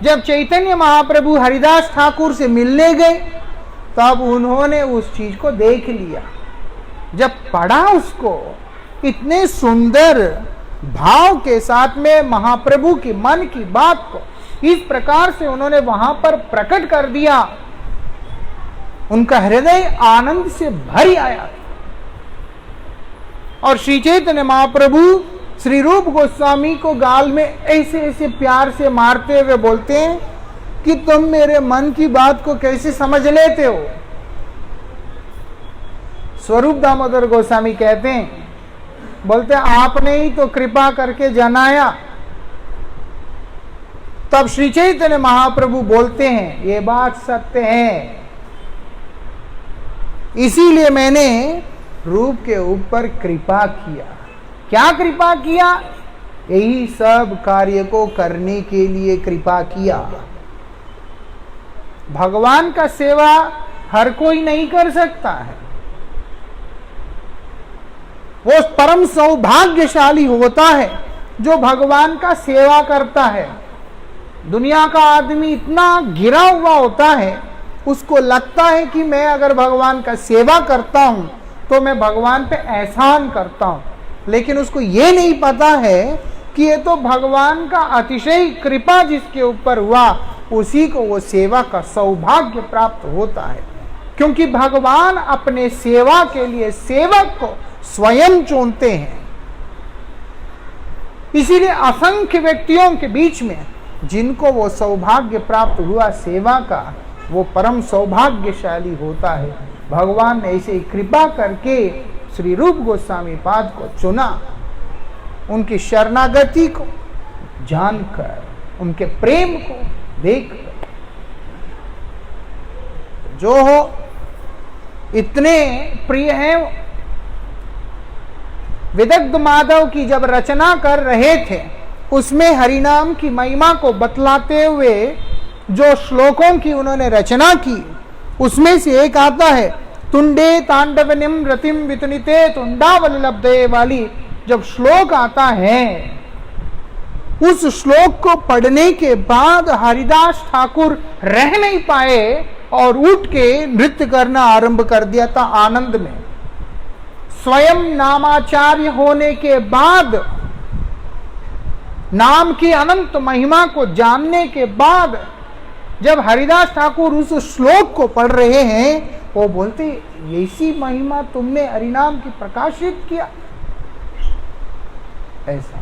[SPEAKER 1] जब चैतन्य महाप्रभु हरिदास ठाकुर से मिलने गए तब उन्होंने उस चीज को देख लिया। जब पढ़ा उसको इतने सुंदर भाव के साथ में महाप्रभु की मन की बात को इस प्रकार से उन्होंने वहां पर प्रकट कर दिया, उनका हृदय आनंद से भर आया। और श्री चैतन्य महाप्रभु श्री रूप गोस्वामी को गाल में ऐसे ऐसे प्यार से मारते हुए बोलते हैं कि तुम मेरे मन की बात को कैसे समझ लेते हो। स्वरूप दामोदर गोस्वामी कहते हैं, बोलते आपने ही तो कृपा करके जनाया। तब श्री चैतन्य महाप्रभु बोलते हैं, ये बात सत्य है, इसीलिए मैंने रूप के ऊपर कृपा किया। क्या कृपा किया? यही सब कार्य को करने के लिए कृपा किया। भगवान का सेवा हर कोई नहीं कर सकता है। वो परम सौभाग्यशाली होता है जो भगवान का सेवा करता है। दुनिया का आदमी इतना गिरा हुआ होता है, उसको लगता है कि मैं अगर भगवान का सेवा करता हूं तो मैं भगवान पे एहसान करता हूं, लेकिन उसको ये नहीं पता है कि ये तो भगवान का अतिशय कृपा जिसके ऊपर हुआ उसी को वो सेवा का सौभाग्य प्राप्त होता है। क्योंकि भगवान अपने सेवा के लिए सेवक को स्वयं चुनते हैं। इसीलिए असंख्य व्यक्तियों के बीच में जिनको वो सौभाग्य प्राप्त हुआ सेवा का, वो परम सौभाग्यशाली होता है। भगवान ने ऐसे कृपा करके श्री रूप गोस्वामी पाद को चुना, उनकी शरणागति को जानकर, उनके प्रेम को देखकर। जो हो इतने प्रिय हैं। विदग्ध माधव की जब रचना कर रहे थे, उसमें हरिनाम की महिमा को बतलाते हुए जो श्लोकों की उन्होंने रचना की, उसमें से एक आता है, तुंडे तांडवनिम रतिम वितुनिते तुंडावलब्धे वाली जब श्लोक आता है, उस श्लोक को पढ़ने के बाद हरिदास ठाकुर रह नहीं पाए और उठ के नृत्य करना आरंभ कर दिया था आनंद में। स्वयं नामाचार्य होने के बाद, नाम की अनंत महिमा को जानने के बाद जब हरिदास ठाकुर उस श्लोक को पढ़ रहे हैं, वो बोलते ऐसी महिमा तुमने हरिनाम की प्रकाशित किया, ऐसा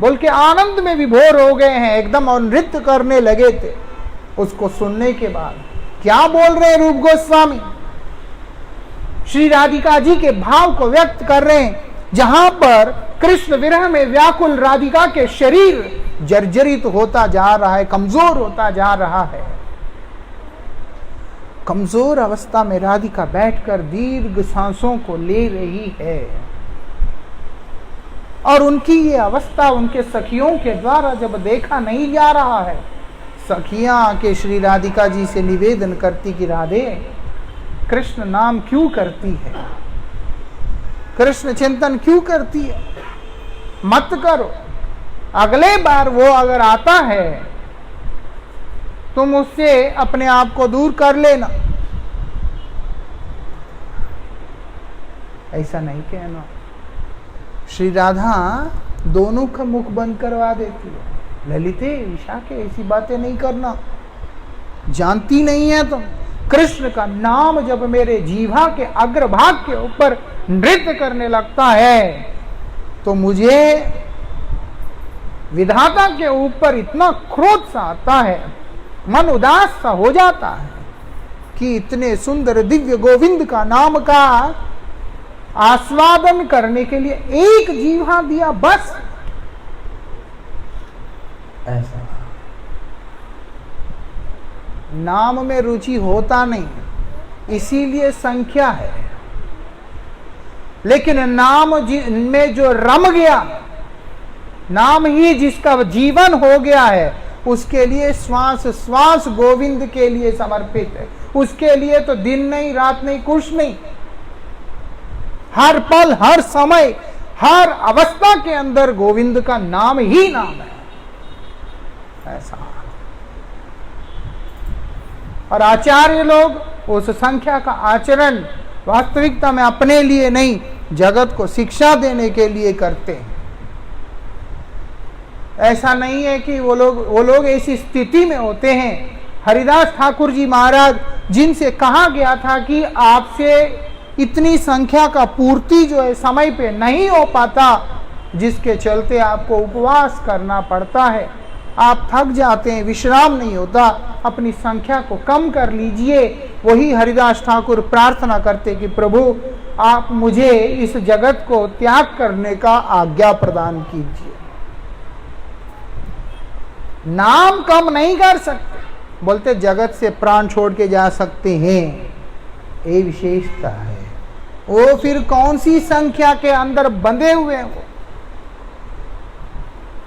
[SPEAKER 1] बोल के आनंद में विभोर हो गए हैं एकदम, और नृत्य करने लगे थे। उसको सुनने के बाद क्या बोल रहे हैं रूप गोस्वामी? श्री राधिका जी के भाव को व्यक्त कर रहे हैं, जहां पर कृष्ण विरह में व्याकुल राधिका के शरीर जर्जरित होता जा रहा है, कमजोर होता जा रहा है। कमजोर अवस्था में राधिका बैठकर दीर्घ सांसों को ले रही है, और उनकी ये अवस्था उनके सखियों के द्वारा जब देखा नहीं जा रहा है, सखियां आके श्री राधिका जी से निवेदन करती कि राधे, कृष्ण नाम क्यों करती है, कृष्ण चिंतन क्यों करती है, मत करो, अगले बार वो अगर आता है तुम उससे अपने आप को दूर कर लेना। ऐसा नहीं कहना। श्री राधा दोनों का मुख बंद करवा देती है, ललिते विशाखे ऐसी बातें नहीं करना, जानती नहीं है तुम। कृष्ण का नाम जब मेरे जीवा के अग्रभाग के ऊपर नृत्य करने लगता है तो मुझे विधाता के ऊपर इतना क्रोध सा आता है, मन उदास सा हो जाता है कि इतने सुंदर दिव्य गोविंद का नाम का आस्वादन करने के लिए एक जीवा दिया बस, ऐसा नाम में रुचि होता नहीं, इसीलिए संख्या है। लेकिन नाम में जो रम गया, नाम ही जिसका जीवन हो गया है, उसके लिए श्वास श्वास गोविंद के लिए समर्पित है। उसके लिए तो दिन नहीं रात नहीं कुछ नहीं, हर पल हर समय हर अवस्था के अंदर गोविंद का नाम ही नाम है, ऐसा। और आचार्य लोग उस संख्या का आचरण वास्तविकता में अपने लिए नहीं, जगत को शिक्षा देने के लिए करते हैं। ऐसा नहीं है कि वो लोग ऐसी स्थिति में होते हैं। हरिदास ठाकुर जी महाराज, जिनसे कहा गया था कि आपसे इतनी संख्या का पूर्ति जो है समय पे नहीं हो पाता, जिसके चलते आपको उपवास करना पड़ता है, आप थक जाते हैं, विश्राम नहीं होता, अपनी संख्या को कम कर लीजिए। वही हरिदास ठाकुर प्रार्थना करते कि प्रभु आप मुझे इस जगत को त्याग करने का आज्ञा प्रदान कीजिए। नाम कम नहीं कर सकते, बोलते जगत से प्राण छोड़ के जा सकते हैं, ये विशेषता है। वो फिर कौन सी संख्या के अंदर बंधे हुए हैं, वो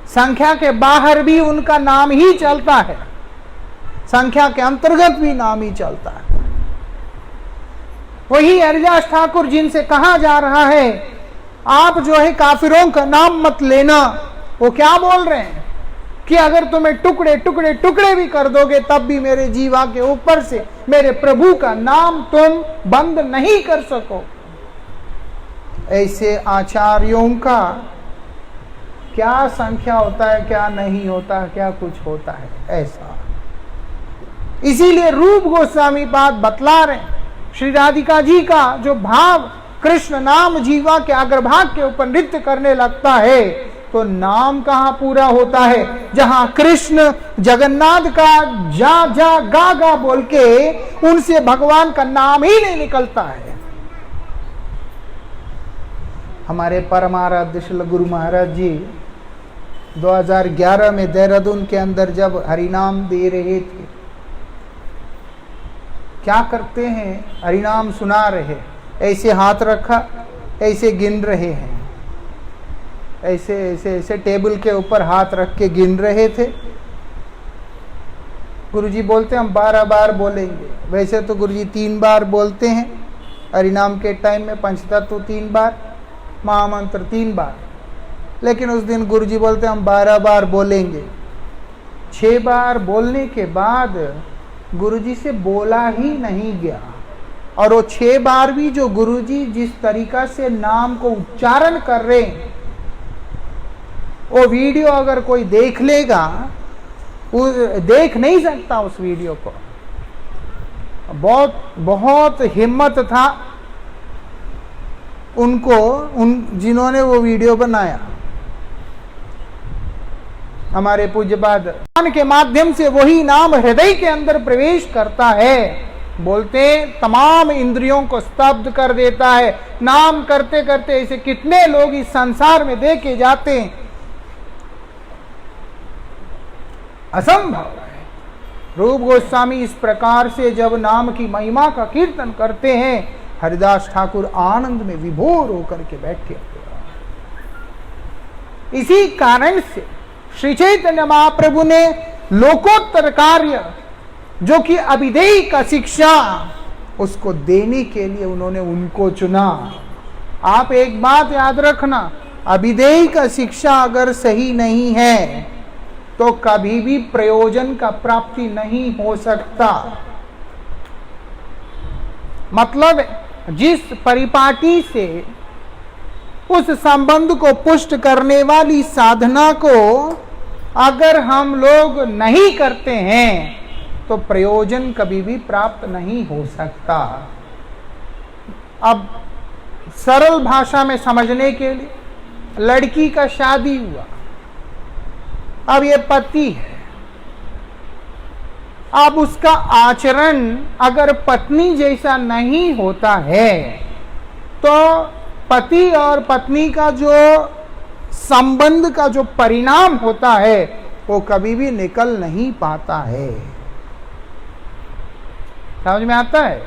[SPEAKER 1] संख्या के बाहर भी उनका नाम ही चलता है, संख्या के अंतर्गत भी नाम ही चलता है। वही हरिदास ठाकुर जिनसे कहा जा रहा है आप जो है काफिरों का नाम मत लेना, वो क्या बोल रहे हैं कि अगर तुम्हें टुकड़े टुकड़े टुकड़े भी कर दोगे तब भी मेरे जीवा के ऊपर से मेरे प्रभु का नाम तुम बंद नहीं कर सको। ऐसे आचार्यों का क्या संख्या होता है, क्या नहीं होता है, क्या कुछ होता है ऐसा। इसीलिए रूप गोस्वामी बात बतला रहे, श्री राधिका जी का जो भाव कृष्ण नाम जीवा के अग्रभाग के ऊपर नृत्य करने लगता है तो नाम कहां पूरा होता है, जहां कृष्ण जगन्नाथ का जा जा गा गा बोल के उनसे भगवान का नाम ही नहीं निकलता है। हमारे परमाराध्य श्री गुरु महाराज जी 2011 में देहरादून के अंदर जब हरिनाम दे रहे थे, क्या करते हैं, हरिनाम सुना रहे, ऐसे हाथ रखा, ऐसे गिन रहे हैं, ऐसे ऐसे ऐसे टेबल के ऊपर हाथ रख के गिन रहे थे। गुरुजी बोलते हम 12 बार बोलेंगे, वैसे तो गुरुजी 3 बार बोलते हैं हरिनाम के टाइम में, पंचतत्व 3 बार, महामंत्र 3 बार, लेकिन उस दिन गुरुजी बोलते हम 12 बार बोलेंगे। 6 बार बोलने के बाद गुरुजी से बोला ही नहीं गया, और वो 6 बार भी जो गुरुजी जिस तरीका से नाम को उच्चारण कर रहे हैं, वो वीडियो अगर कोई देख लेगा, वो देख नहीं सकता उस वीडियो को। बहुत बहुत हिम्मत था उनको, जिन्होंने वो वीडियो बनाया। हमारे पूज्यपाद के माध्यम से वही नाम हृदय के अंदर प्रवेश करता है, बोलते तमाम इंद्रियों को स्तब्ध कर देता है। नाम करते करते ऐसे कितने लोग इस संसार में देखे जाते हैं, असंभव है। रूप गोस्वामी इस प्रकार से जब नाम की महिमा का कीर्तन करते हैं, हरिदास ठाकुर आनंद में विभोर होकर के बैठे होते हैं। इसी कारण से श्री चैतन्य महाप्रभु ने लोकोत्तर कार्य जो कि अभिधेय का शिक्षा, उसको देने के लिए उन्होंने उनको चुना। आप एक बात याद रखना, अभिधेय का शिक्षा अगर सही नहीं है तो कभी भी प्रयोजन का प्राप्ति नहीं हो सकता। मतलब जिस परिपाटी से उस संबंध को पुष्ट करने वाली साधना को अगर हम लोग नहीं करते हैं तो प्रयोजन कभी भी प्राप्त नहीं हो सकता। अब सरल भाषा में समझने के लिए, लड़की का शादी हुआ, अब ये पति है, अब उसका आचरण अगर पत्नी जैसा नहीं होता है तो पति और पत्नी का जो संबंध का जो परिणाम होता है वो कभी भी निकल नहीं पाता है। समझ में आता है?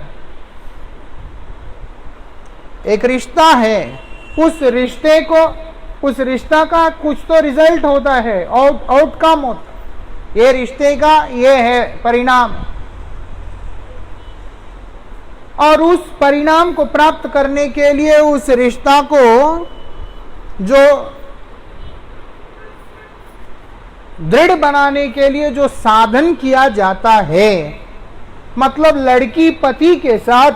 [SPEAKER 1] एक रिश्ता है, उस रिश्ते को, उस रिश्ता का कुछ तो रिजल्ट होता है, आउटकम होता है, ये रिश्ते का ये है परिणाम, और उस परिणाम को प्राप्त करने के लिए उस रिश्ता को जो दृढ़ बनाने के लिए जो साधन किया जाता है, मतलब लड़की पति के साथ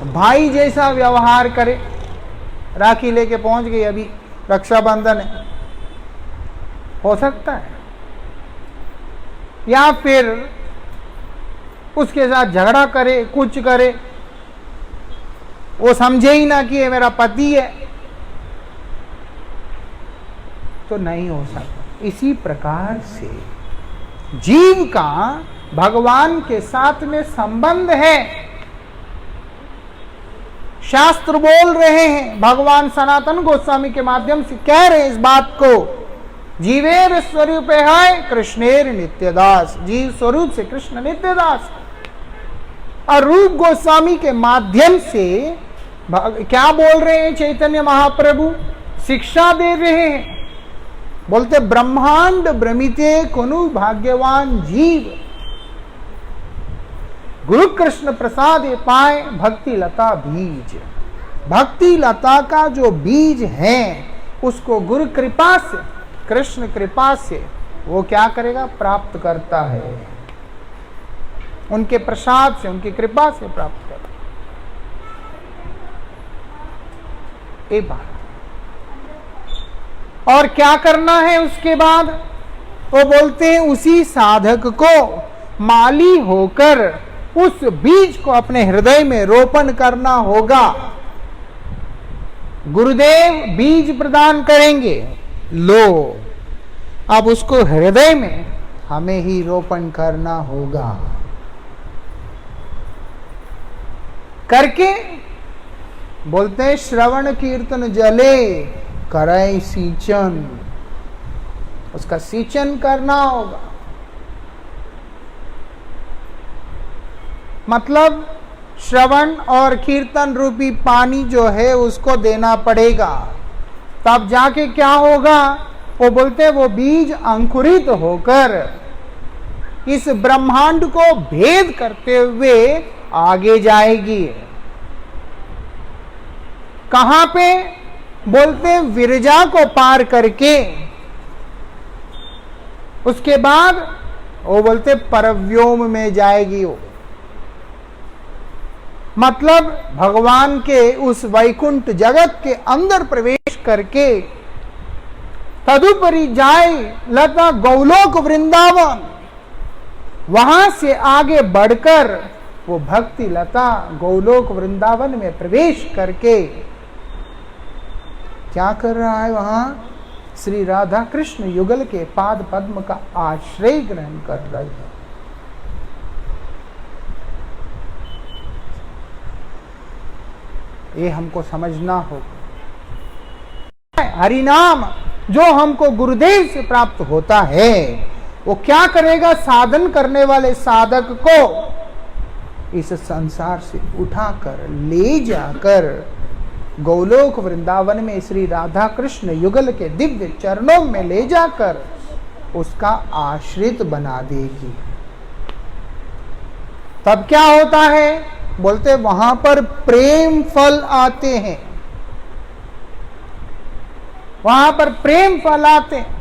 [SPEAKER 1] भाई जैसा व्यवहार करे, राखी लेके पहुंच गई, अभी रक्षाबंधन है, हो सकता है। या फिर उसके साथ झगड़ा करे, कुछ करे, वो समझे ही ना कि ये मेरा पति है, तो नहीं हो सकता। इसी प्रकार से जीव का भगवान के साथ में संबंध है। शास्त्र बोल रहे हैं, भगवान सनातन गोस्वामी के माध्यम से कह रहे हैं इस बात को, जीवेर स्वरूप है कृष्णेर नित्यदास, जीव स्वरूप से कृष्ण नित्यदास। और रूप गोस्वामी के माध्यम से क्या बोल रहे हैं चैतन्य महाप्रभु, शिक्षा दे रहे हैं। बोलते ब्रह्मांड भ्रमिते कुनु भाग्यवान जीव, गुरु कृष्ण प्रसाद पाए भक्ति लता बीज। भक्ति लता का जो बीज है उसको गुरु कृपा से, कृष्ण कृपा से वो क्या करेगा, प्राप्त करता है। उनके प्रसाद से, उनकी कृपा से प्राप्त करता है। एक बात और क्या करना है उसके बाद, वो बोलते हैं उसी साधक को माली होकर उस बीज को अपने हृदय में रोपण करना होगा। गुरुदेव बीज प्रदान करेंगे, लो अब उसको हृदय में हमें ही रोपण करना होगा। करके बोलते हैं श्रवण कीर्तन जले करय सींचन, उसका सींचन करना होगा। मतलब श्रवण और कीर्तन रूपी पानी जो है उसको देना पड़ेगा, तब जाके क्या होगा, वो बोलते हैं वो बीज अंकुरित होकर इस ब्रह्मांड को भेद करते हुए आगे जाएगी। कहां पे, बोलते विरजा को पार करके, उसके बाद वो बोलते परव्योम में जाएगी वो। मतलब भगवान के उस वैकुंठ जगत के अंदर प्रवेश करके तदुपरि जाए लता गौलोक वृंदावन, वहां से आगे बढ़कर वो भक्ति लता गौलोक वृंदावन में प्रवेश करके क्या कर रहा है, वहां श्री राधा कृष्ण युगल के पाद पद्म का आश्रय ग्रहण कर रहे हैं। ये हमको समझना होगा। हरिनाम जो हमको गुरुदेव से प्राप्त होता है, वो क्या करेगा, साधन करने वाले साधक को इस संसार से उठाकर ले जाकर गौलोक वृंदावन में श्री राधा कृष्ण युगल के दिव्य चरणों में ले जाकर उसका आश्रित बना देगी। तब क्या होता है, बोलते वहां पर प्रेम फल आते हैं, वहां पर प्रेम फल आते हैं।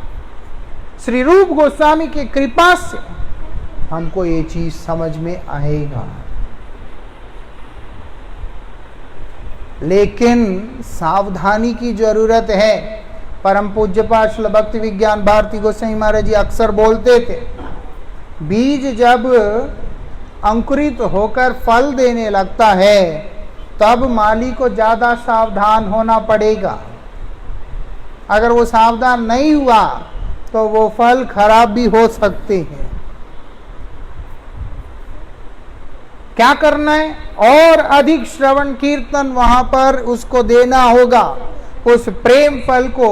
[SPEAKER 1] श्री रूप गोस्वामी की कृपा से हमको ये चीज समझ में आएगा। लेकिन सावधानी की जरूरत है। परम पूज्य पाद श्रील भक्ति विज्ञान भारती गोसाई महाराज जी अक्सर बोलते थे, बीज जब अंकुरित होकर फल देने लगता है तब माली को ज्यादा सावधान होना पड़ेगा। अगर वो सावधान नहीं हुआ तो वो फल खराब भी हो सकते हैं। क्या करना है, और अधिक श्रवण कीर्तन वहां पर उसको देना होगा, उस प्रेम फल को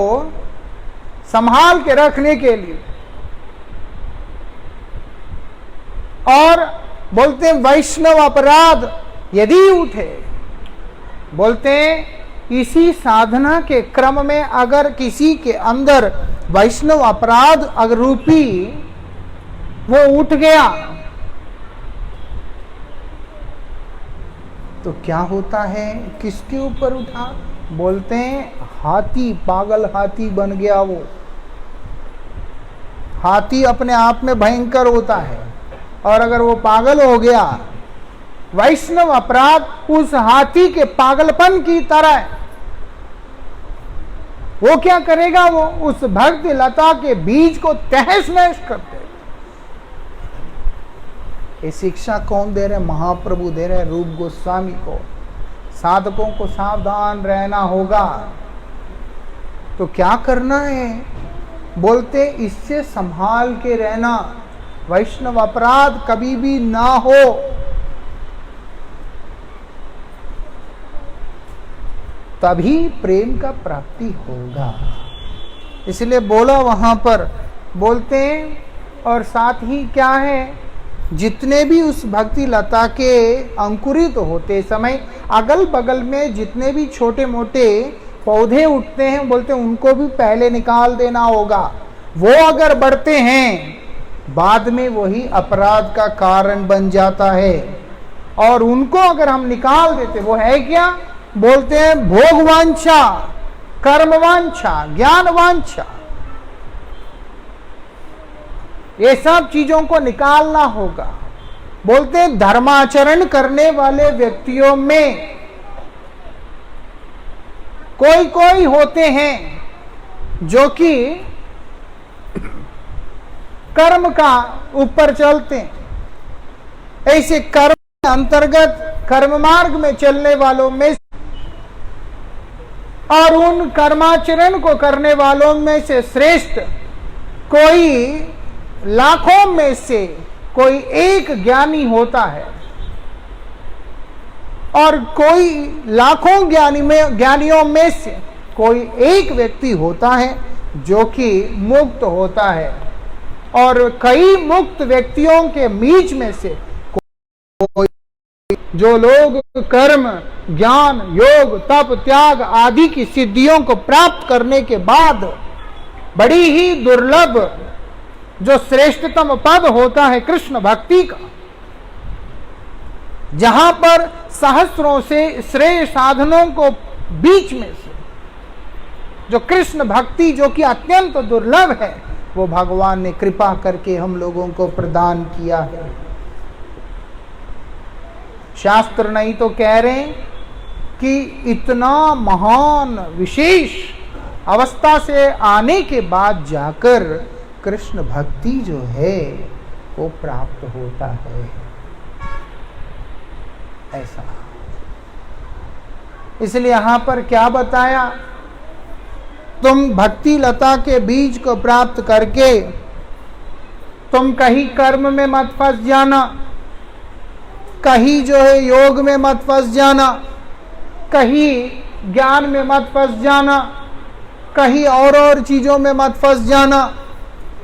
[SPEAKER 1] संभाल के रखने के लिए। और बोलते हैं वैष्णव अपराध यदि उठे, बोलते हैं इसी साधना के क्रम में अगर किसी के अंदर वैष्णव अपराध अगर रूपी वो उठ गया तो क्या होता है, किसके ऊपर उठा, बोलते हैं हाथी, पागल हाथी बन गया वो। हाथी अपने आप में भयंकर होता है, और अगर वो पागल हो गया, वैष्णव अपराध उस हाथी के पागलपन की तरह वो क्या करेगा? वो उस भक्ति लता के बीज को तहस नहस कर देगा। ये शिक्षा कौन दे रहे? महाप्रभु दे रहे, रूप गोस्वामी को। साधकों को सावधान रहना होगा। तो क्या करना है? बोलते इससे संभाल के रहना, वैष्णव अपराध कभी भी ना हो। तभी प्रेम का प्राप्ति होगा। इसलिए बोला वहां पर, बोलते हैं। और साथ ही क्या है, जितने भी उस भक्ति लता के अंकुरित होते समय अगल बगल में जितने भी छोटे मोटे पौधे उठते हैं, बोलते हैं उनको भी पहले निकाल देना होगा। वो अगर बढ़ते हैं बाद में वही अपराध का कारण बन जाता है। और उनको अगर हम निकाल देते, वो है क्या? बोलते हैं भोगवांछा, कर्मवांछा, ज्ञानवांछा। ये सब चीजों को निकालना होगा। बोलते हैं धर्माचरण करने वाले व्यक्तियों में कोई कोई होते हैं जो कि कर्म का ऊपर चलते हैं। ऐसे कर्म के अंतर्गत कर्म मार्ग में चलने वालों में और उन कर्माचरण को करने वालों में से श्रेष्ठ कोई लाखों में से कोई एक ज्ञानी होता है, और कोई लाखों ज्ञानियों में से कोई एक व्यक्ति होता है जो कि मुक्त होता है। और कई मुक्त व्यक्तियों के बीच में से कोई, जो लोग कर्म, ज्ञान, योग, तप, त्याग आदि की सिद्धियों को प्राप्त करने के बाद बड़ी ही दुर्लभ जो श्रेष्ठतम पद होता है कृष्ण भक्ति का, जहां पर सहस्रों से श्रेय साधनों को बीच में से जो कृष्ण भक्ति जो कि अत्यंत दुर्लभ है, वो भगवान ने कृपा करके हम लोगों को प्रदान किया है। शास्त्र नहीं तो कह रहे हैं कि इतना महान विशेष अवस्था से आने के बाद जाकर कृष्ण भक्ति जो है वो प्राप्त होता है, ऐसा। इसलिए यहां पर क्या बताया? तुम भक्ति लता के बीज को प्राप्त करके तुम कहीं कर्म में मत फंस जाना, कहीं जो है योग में मत फंस जाना, कहीं ज्ञान में मत फंस जाना, कहीं और चीजों में मत फंस जाना।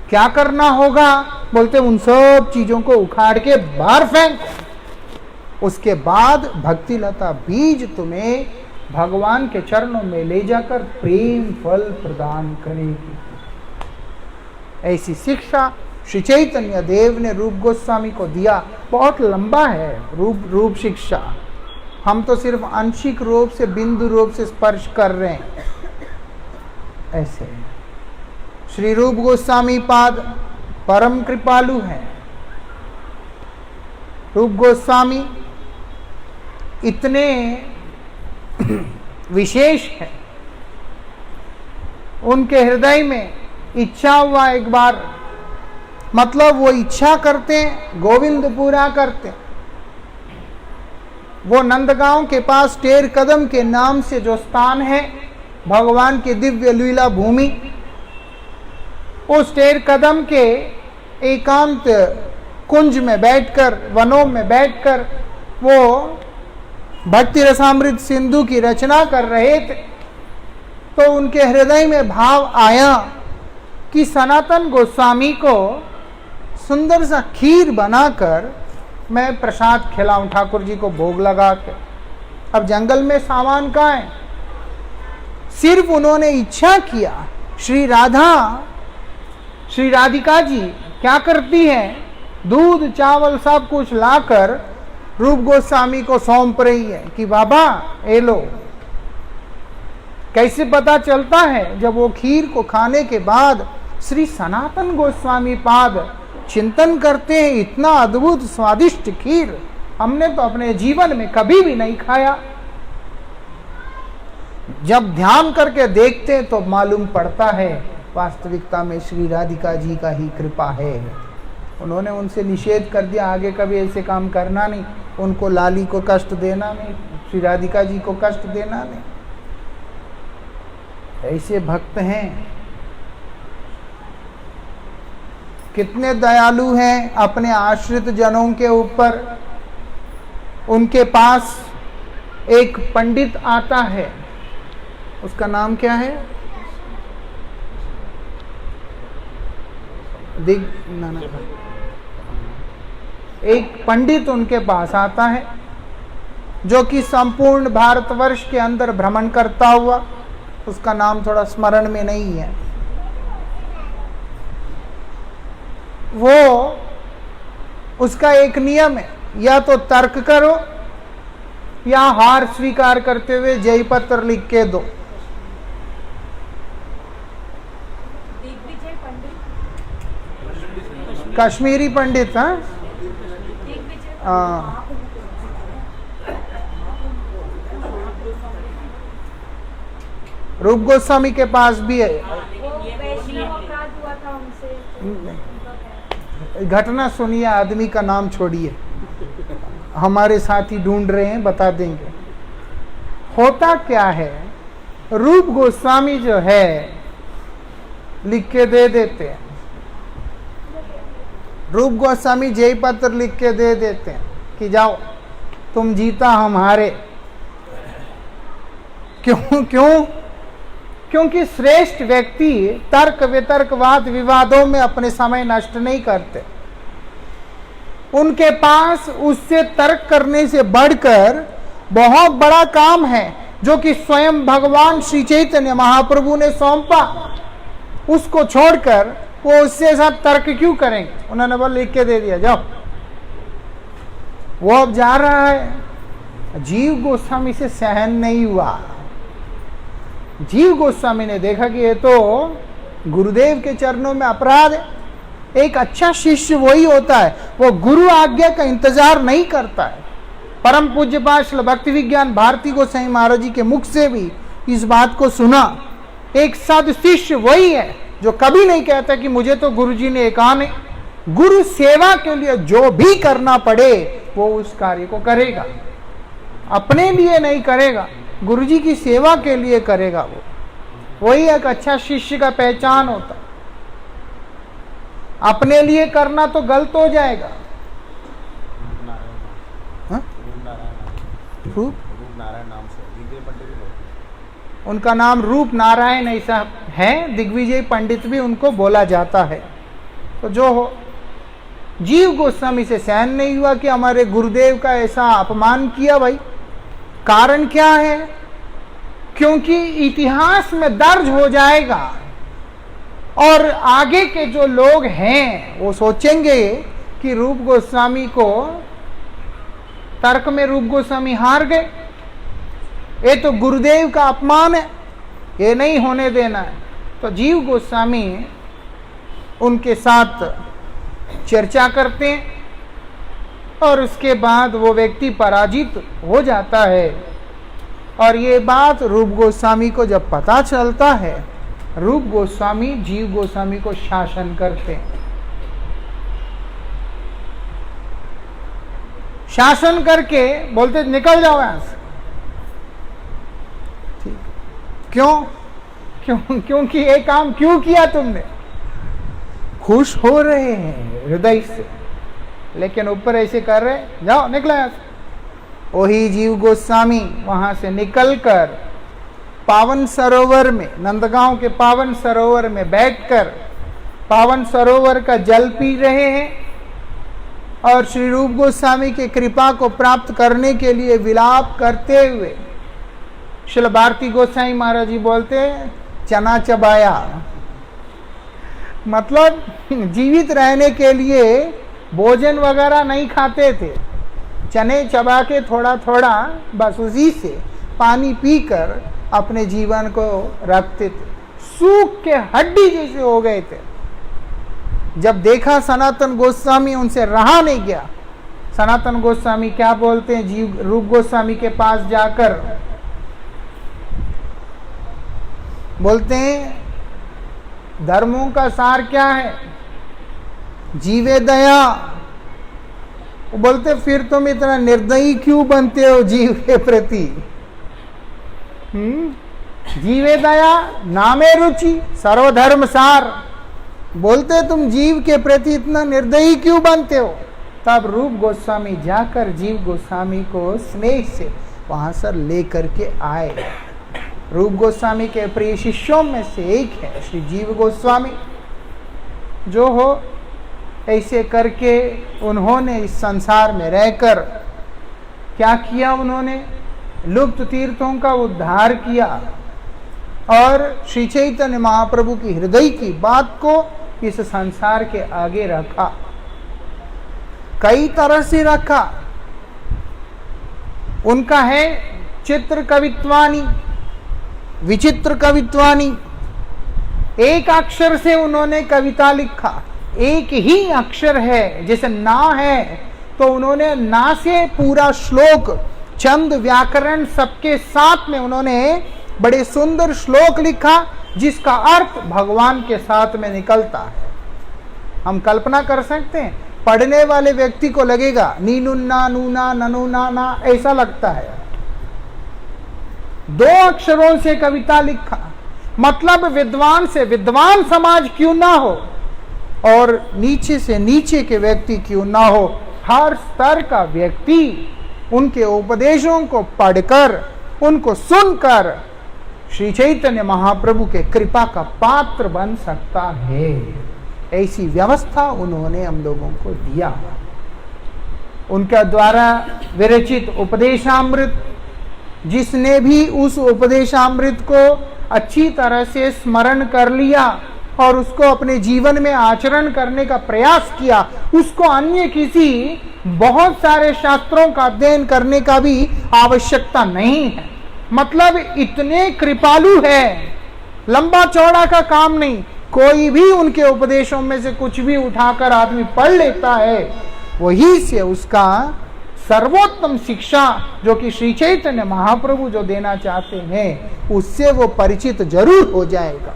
[SPEAKER 1] क्या करना होगा? बोलते उन सब चीजों को उखाड़ के बाहर फेंको। उसके बाद भक्ति लता बीज तुम्हें भगवान के चरणों में ले जाकर प्रेम फल प्रदान करेगी। ऐसी शिक्षा श्री चैतन्य देव ने रूप गोस्वामी को दिया। बहुत लंबा है रूप शिक्षा, हम तो सिर्फ आंशिक रूप से, बिंदु रूप से स्पर्श कर रहे हैं। ऐसे श्री रूप गोस्वामी पाद परम कृपालु हैं। रूप गोस्वामी इतने विशेष है, उनके हृदय में इच्छा हुआ एक बार, मतलब वो इच्छा करते गोविंद पूरा करते। वो नंदगांव के पास टेर कदम के नाम से जो स्थान है, भगवान की दिव्य लीला भूमि, उस टेर कदम के एकांत कुंज में बैठकर, वनों में बैठकर वो भक्ति रसामृत सिंधु की रचना कर रहे थे। तो उनके हृदय में भाव आया कि सनातन गोस्वामी को सुंदर सा खीर बनाकर मैं प्रसाद खिलाऊं, ठाकुर जी को भोग लगा के। अब जंगल में सामान कहाँ है? सिर्फ उन्होंने इच्छा किया। श्री राधिका जी क्या करती हैं? दूध चावल सब कुछ लाकर रूप गोस्वामी को सौंप रही है कि बाबा ये लो। कैसे पता चलता है? जब वो खीर को खाने के बाद श्री सनातन गोस्वामी पाद चिंतन करते हैं, इतना अद्भुत स्वादिष्ट खीर हमने तो अपने जीवन में कभी भी नहीं खाया। जब ध्यान करके देखते हैं तो मालूम पड़ता है वास्तविकता में श्री राधिका जी का ही कृपा है। उन्होंने उनसे निषेध कर दिया, आगे कभी ऐसे काम करना नहीं, उनको लाली को कष्ट देना नहीं, श्री राधिका जी को कष्ट देना नहीं। ऐसे भक्त हैं, कितने दयालु हैं अपने आश्रित जनों के ऊपर। उनके पास एक पंडित आता है, उसका नाम क्या है? एक पंडित उनके पास आता है जो कि संपूर्ण भारतवर्ष के अंदर भ्रमण करता हुआ, उसका नाम थोड़ा स्मरण में नहीं है, वो उसका एक नियम है, या तो तर्क करो या हार स्वीकार करते हुए जय पत्र लिख के दो। कश्मीरी पंडित, हाँ, रूप गोस्वामी के पास भी है। घटना सुनिए, आदमी का नाम छोड़िए, हमारे साथी ढूंढ रहे हैं, बता देंगे। होता क्या है, रूप गोस्वामी जो है लिख के दे देते हैं, रूप गोस्वामी जय पत्र लिख के दे देते हैं कि जाओ तुम जीता हम हारे। क्यों? क्योंकि श्रेष्ठ व्यक्ति तर्क वितर्क वाद विवादों में अपने समय नष्ट नहीं करते। उनके पास उससे तर्क करने से बढ़कर बहुत बड़ा काम है जो कि स्वयं भगवान श्री चैतन्य महाप्रभु ने सौंपा। उसको छोड़कर वो उससे साथ तर्क क्यों करेंगे? उन्होंने बोला लिख के दे दिया, जाओ। वो अब जा रहा है। जीव गोस्वामी से सहन नहीं हुआ। जीव गोस्वामी ने देखा कि ये तो गुरुदेव के चरणों में अपराध है। एक अच्छा शिष्य वही होता है, वो गुरु आज्ञा का इंतजार नहीं करता है। परम पूज्य श्री भक्ति विज्ञान भारती गोसाई महाराज जी के मुख से भी इस बात को सुना। एक साधु शिष्य वही है जो कभी नहीं कहता कि मुझे तो गुरु जी ने कहा नहीं। गुरु सेवा के लिए जो भी करना पड़े वो उस कार्य को करेगा, अपने लिए नहीं करेगा, गुरु जी की सेवा के लिए करेगा। वही एक अच्छा शिष्य का पहचान होता। अपने लिए करना तो गलत हो जाएगा। रूप नारायण नाम से उनका नाम रूप नारायण ऐसा है, दिग्विजय पंडित भी उनको बोला जाता है। तो जो हो, जीव गोस्वामी से सहन नहीं हुआ कि हमारे गुरुदेव का ऐसा अपमान किया। भाई कारण क्या है? क्योंकि इतिहास में दर्ज हो जाएगा और आगे के जो लोग हैं वो सोचेंगे कि रूप गोस्वामी को तर्क में रूप गोस्वामी हार गए, ये तो गुरुदेव का अपमान है, ये नहीं होने देना है। तो जीव गोस्वामी उनके साथ चर्चा करते हैं और उसके बाद वो व्यक्ति पराजित हो जाता है। और ये बात रूप गोस्वामी को जब पता चलता है, रूप गोस्वामी जीव गोस्वामी को शासन करते हैं। शासन करके बोलते निकल जाओ यहां से। ठीक, क्योंकि ये काम क्यों किया तुमने? खुश हो रहे हैं हृदय से, लेकिन ऊपर ऐसे कर रहे, जाओ निकलो यहां से। वही जीव गोस्वामी वहां से निकलकर पावन सरोवर में, नंदगांव के पावन सरोवर में बैठकर पावन सरोवर का जल पी रहे हैं और श्री रूप गोस्वामी की कृपा को प्राप्त करने के लिए विलाप करते हुए श्रील भारती गोसाई महाराज जी बोलते हैं चना चबाया। मतलब जीवित रहने के लिए भोजन वगैरह नहीं खाते थे, चने चबा के थोड़ा थोड़ा बस उसी से पानी पीकर अपने जीवन को रखते थे। सूख के हड्डी जैसे हो गए थे। जब देखा सनातन गोस्वामी, उनसे रहा नहीं गया। सनातन गोस्वामी क्या बोलते हैं, जीव रूप गोस्वामी के पास जाकर बोलते हैं धर्मों का सार क्या है? जीवे दया। वो बोलते फिर तुम इतना निर्दयी क्यों बनते हो जीव के प्रति? जीवे दया नामे रुचि सर्वधर्म सार। बोलते तुम जीव के प्रति इतना निर्दयी क्यों बनते हो? तब रूप गोस्वामी जाकर जीव गोस्वामी को स्नेह से वहां से लेकर के आए। रूप गोस्वामी के प्रिय शिष्यों में से एक है श्री जीव गोस्वामी, जो हो ऐसे करके उन्होंने इस संसार में रहकर क्या किया? उन्होंने लुप्त तीर्थों का उद्धार किया और श्री चैतन्य महाप्रभु की हृदय की बात को इस संसार के आगे रखा। कई तरह से रखा। उनका है चित्र कवित्वानी, विचित्र कवित्वानी। एक अक्षर से उन्होंने कविता लिखा। एक ही अक्षर है, जैसे ना है तो उन्होंने ना से पूरा श्लोक, छंद व्याकरण सबके साथ में उन्होंने बड़े सुंदर श्लोक लिखा, जिसका अर्थ भगवान के साथ में निकलता है। हम कल्पना कर सकते हैं, पढ़ने वाले व्यक्ति को लगेगा नीनुन्ना नूना ननुना ना, ऐसा लगता है। 2 अक्षरों से कविता लिखा, मतलब विद्वान से विद्वान समाज क्यों ना हो और नीचे से नीचे के व्यक्ति क्यों ना हो, हर स्तर का व्यक्ति उनके उपदेशों को पढ़कर, उनको सुनकर श्री चैतन्य महाप्रभु के कृपा का पात्र बन सकता है। ऐसी व्यवस्था उन्होंने हम लोगों को दिया। उनका द्वारा विरचित उपदेशामृत, जिसने भी उस उपदेशामृत को अच्छी तरह से स्मरण कर लिया और उसको अपने जीवन में आचरण करने का प्रयास किया, उसको अन्य किसी बहुत सारे शास्त्रों का अध्ययन करने का भी आवश्यकता नहीं है। मतलब इतने कृपालु है, लंबा चौड़ा का काम नहीं। कोई भी उनके उपदेशों में से कुछ भी उठाकर आदमी पढ़ लेता है, वही से उसका सर्वोत्तम शिक्षा जो कि श्री चैतन्य महाप्रभु जो देना चाहते हैं, उससे वो परिचित जरूर हो जाएगा।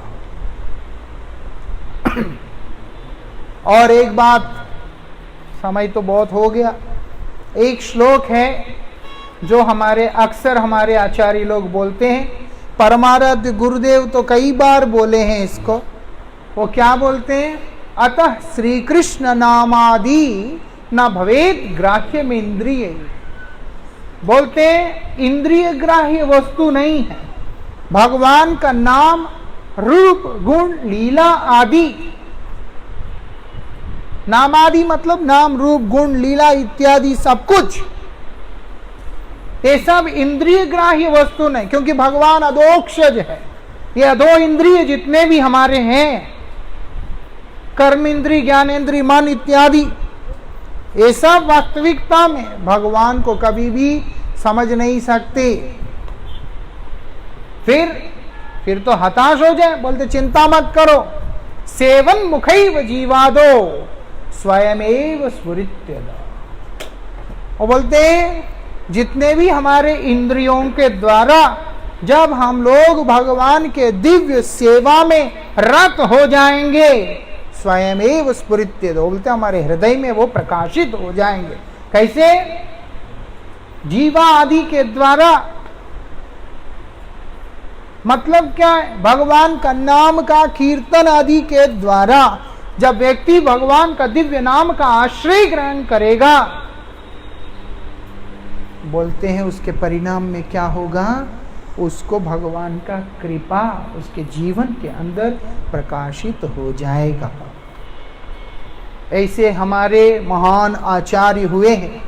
[SPEAKER 1] और एक बात, समय तो बहुत हो गया, एक श्लोक है जो अक्सर हमारे आचार्य लोग बोलते हैं, परमाराध्य गुरुदेव तो कई बार बोले हैं इसको। वो क्या बोलते हैं? अतः श्री कृष्ण नामादि न भवेद ग्राह्य में इंद्रिय। बोलते हैं इंद्रिय ग्राह्य वस्तु नहीं है भगवान का नाम, रूप, गुण, लीला आदि। नाम आदि मतलब नाम, रूप, गुण, लीला इत्यादि सब कुछ, ये सब इंद्रिय ग्राह्य वस्तु नहीं, क्योंकि भगवान अधोक्षज है। ये अधो इंद्रिय जितने भी हमारे हैं, कर्म इंद्रिय, ज्ञानेन्द्रिय, मन इत्यादि, ये सब वास्तविकता में भगवान को कभी भी समझ नहीं सकते। फिर तो हताश हो जाए। बोलते चिंता मत करो, सेवन मुखैव जीवादो स्वयमेव स्फुरित्यदा। वो बोलते जितने भी हमारे इंद्रियों के द्वारा जब हम लोग भगवान के दिव्य सेवा में रत हो जाएंगे, स्वयमेव स्फुरित्यदा, बोलते हमारे हृदय में वो प्रकाशित हो जाएंगे। कैसे? जीवा आदि के द्वारा। मतलब क्या है? भगवान का नाम का कीर्तन आदि के द्वारा जब व्यक्ति भगवान का दिव्य नाम का आश्रय ग्रहण करेगा, बोलते हैं उसके परिणाम में क्या होगा? उसको भगवान का कृपा उसके जीवन के अंदर प्रकाशित हो जाएगा। ऐसे हमारे महान आचार्य हुए हैं।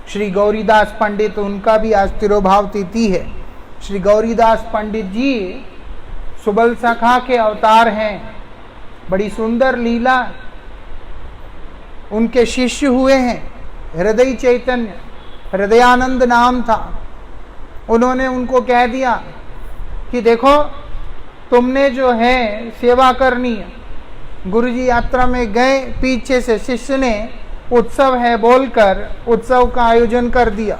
[SPEAKER 1] श्री गौरीदास पंडित, उनका भी आज तिरोभाव तिथि है। श्री गौरीदास पंडित जी सुबल सखा के अवतार हैं। बड़ी सुंदर लीला उनके शिष्य हुए हैं। हृदय चैतन्य, हृदयानंद नाम था। उन्होंने उनको कह दिया कि देखो तुमने जो है सेवा करनी है। गुरुजी यात्रा में गए, पीछे से शिष्य ने उत्सव है बोलकर उत्सव का आयोजन कर दिया।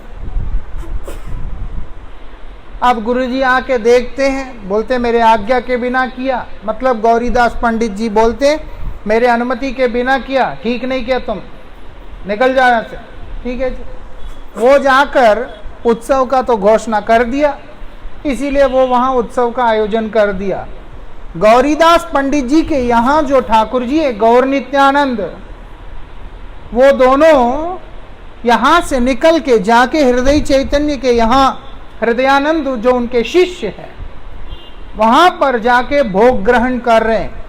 [SPEAKER 1] अब गुरुजी आके देखते हैं, बोलते मेरे आज्ञा के बिना किया, मतलब गौरीदास पंडित जी बोलते मेरे अनुमति के बिना किया, ठीक नहीं किया, तुम निकल जाओ यहाँ से। ठीक है जी। वो जाकर उत्सव का तो घोषणा कर दिया, इसीलिए वो वहाँ उत्सव का आयोजन कर दिया। गौरीदास पंडित जी के यहाँ जो ठाकुर जी है गौर नित्यानंद, वो दोनों यहाँ से निकल के जाके हृदय चैतन्य के यहाँ हृदयानंद जो उनके शिष्य है वहाँ पर जाके भोग ग्रहण कर रहे हैं।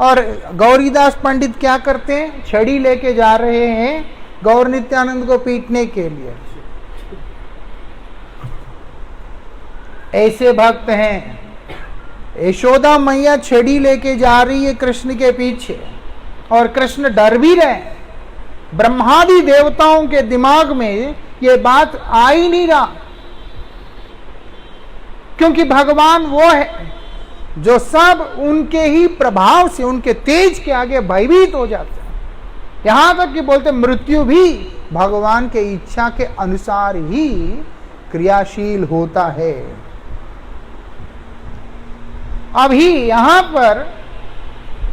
[SPEAKER 1] और गौरीदास पंडित क्या करते हैं, छड़ी लेके जा रहे हैं गौर नित्यानंद को पीटने के लिए। ऐसे भक्त हैं। यशोदा मैया छड़ी लेके जा रही है कृष्ण के पीछे और कृष्ण डर भी रहे। ब्रह्मादि देवताओं के दिमाग में ये बात आ ही नहीं रहा, क्योंकि भगवान वो है जो सब उनके ही प्रभाव से, उनके तेज के आगे भयभीत हो जाते हैं। यहां तक कि बोलते मृत्यु भी भगवान के इच्छा के अनुसार ही क्रियाशील होता है। अभी यहां पर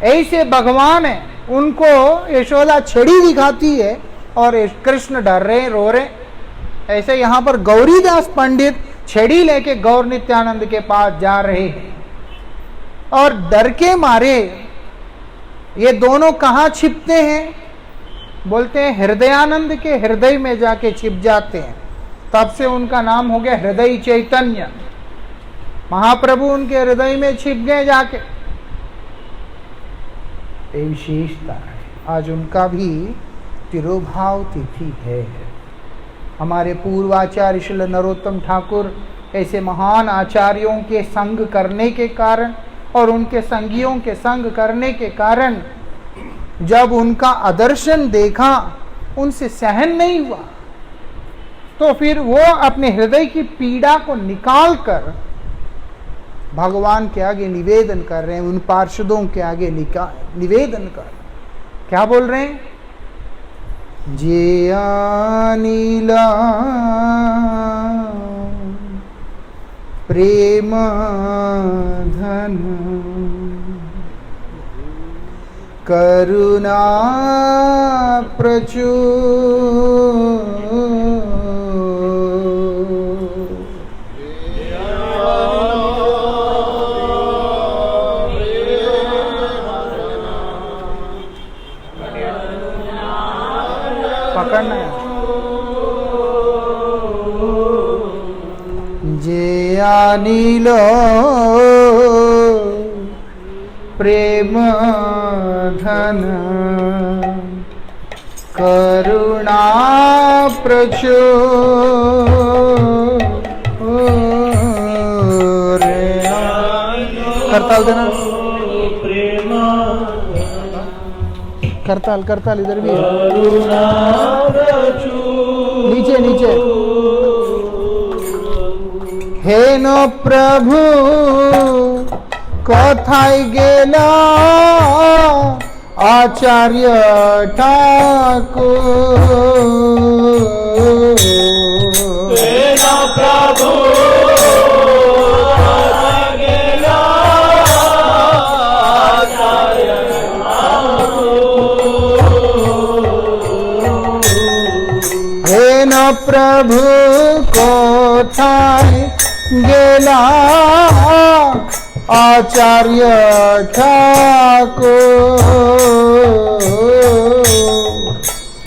[SPEAKER 1] ऐसे भगवान है, उनको यशोदा छड़ी दिखाती है और कृष्ण डर रहे, रो रहे। ऐसे यहां पर गौरीदास पंडित छड़ी लेके गौर नित्यानंद के पास जा रहे हैं और डर के मारे ये दोनों कहाँ छिपते हैं, बोलते हैं हृदयानंद के हृदय में जाके छिप जाते हैं। तब से उनका नाम हो गया हृदय चैतन्य। महाप्रभु उनके हृदय में छिप गए जाके। ये विशेषता है। आज उनका भी तिरुभाव तिथि है। हमारे पूर्वाचार्य श्री नरोत्तम ठाकुर ऐसे महान आचार्यों के संग करने के कारण और उनके संगियों के संग करने के कारण जब उनका आदर्शन देखा उनसे सहन नहीं हुआ, तो फिर वो अपने हृदय की पीड़ा को निकाल कर भगवान के आगे निवेदन कर रहे हैं, उन पार्षदों के आगे निवेदन कर। क्या बोल रहे हैं? जे अनिला प्रेम धन करुणा प्रचुर पकड़ना है। जे अनिल प्रेम धन करुणा प्रचुर करताल देना, करताल करताल इधर भी है, नीचे नीचे। हे न प्रभु कथाय गेला आचार्य ठाकुर। हे न प्रभु कथाय गेला आचार्य हे न प्रभु कोथाय गेला आचार्य ठाकुर।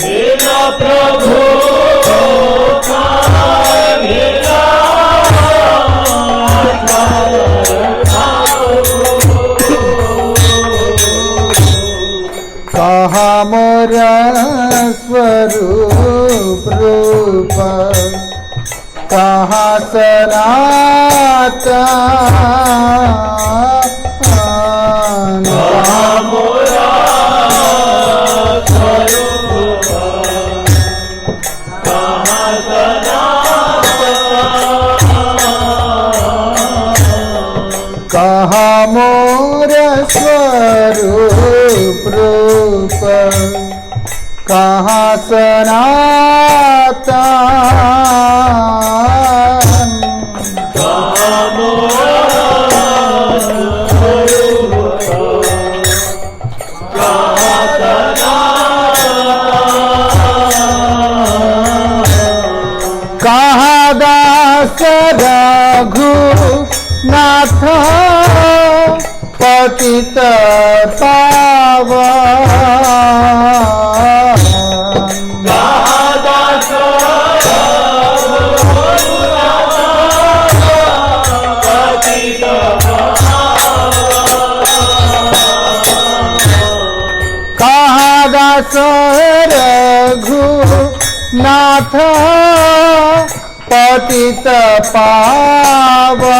[SPEAKER 1] हे न प्रभु कोथाय गेला आचार्य ठाकुर। कहा मोर स्वरूप रूप कहाँ सनातन, कहाँ मोरा स्वरूप कहाँ सनातन, कहाँ मोर स्वरूप रूप कहाँ सनातन, दास रघुनाथ पतित पावन।
[SPEAKER 2] दास पतित
[SPEAKER 1] कहाँ दास रघुनाथ पतित पावन।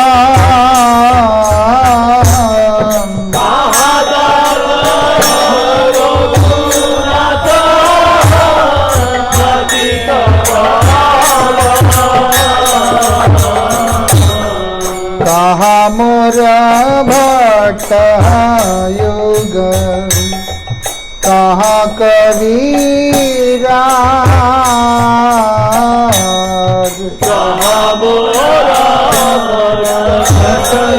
[SPEAKER 1] कहा मोर भक्त युग कहा कबीरा
[SPEAKER 2] कहा मोरा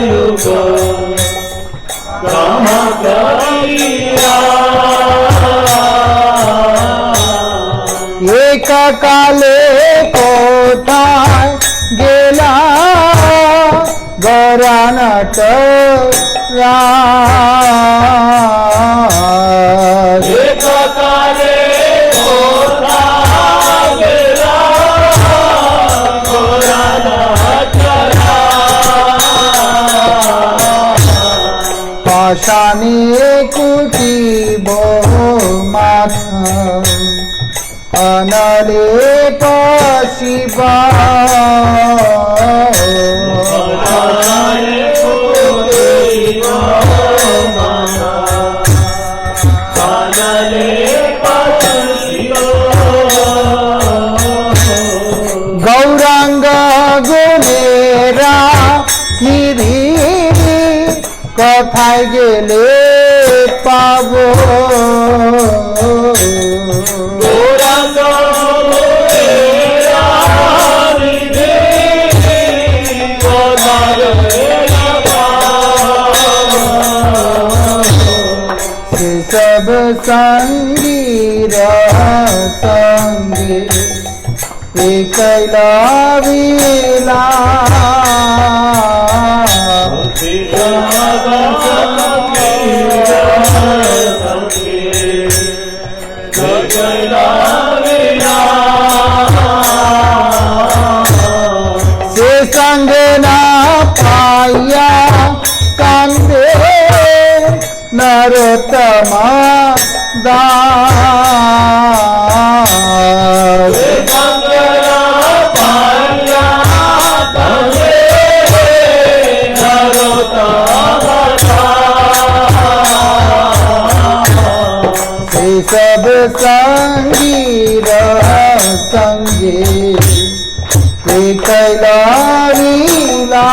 [SPEAKER 2] युग कहा कबीरा
[SPEAKER 1] एक काले कोठा गेला गौरा नट राज।
[SPEAKER 2] एक काले कोठा गेला गौरा नट राज।
[SPEAKER 1] पाषाणी कुटी बो माथा अनले पशिबा गौरांग गुनेरा निधि कथाय गेले पाबो।
[SPEAKER 2] गौरांग गुनेरा निधि कथाय गेले
[SPEAKER 1] से सब संगी संगी कैला विला से संग ना पाया कांदे नरोत्तमा दास। सब संगी संगे कैला लीला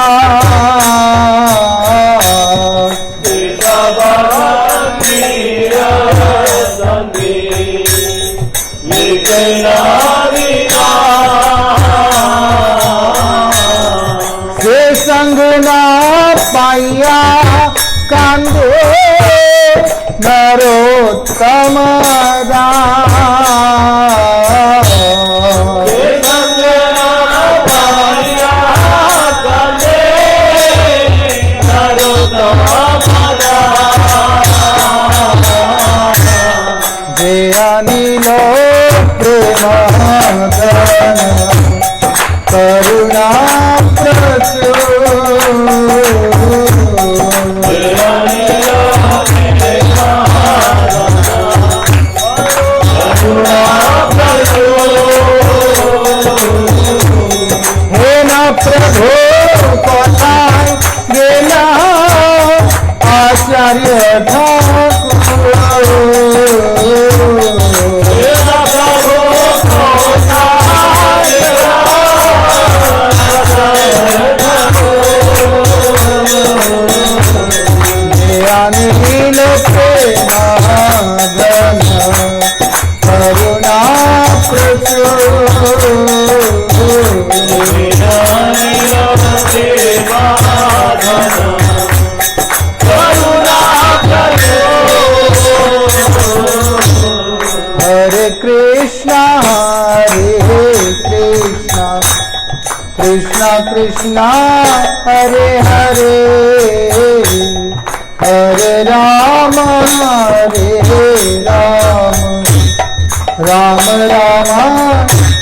[SPEAKER 1] से संग ना पाइया कांदे नरोत्तम दास। जे अनिलो प्रेम धन करुणा प्रचुर हे न प्रभु कथाय गेला आचार्य ठाकुर। अनिल प्रेम धन करुणा प्रचुर कृष्णा कृष्णा हरे हरे, हरे राम राम राम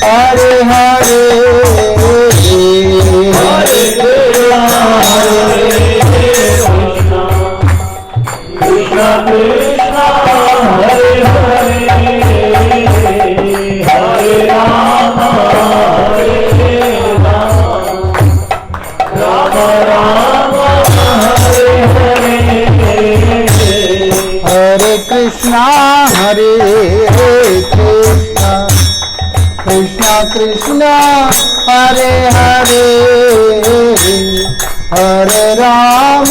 [SPEAKER 1] हरे हरे।
[SPEAKER 2] हरे कृष्णा कृष्णा कृष्णा हरे हरे, हरे राम राम राम हरे हरे।
[SPEAKER 1] हरे कृष्णा कृष्णा कृष्णा हरे हरे, हरे राम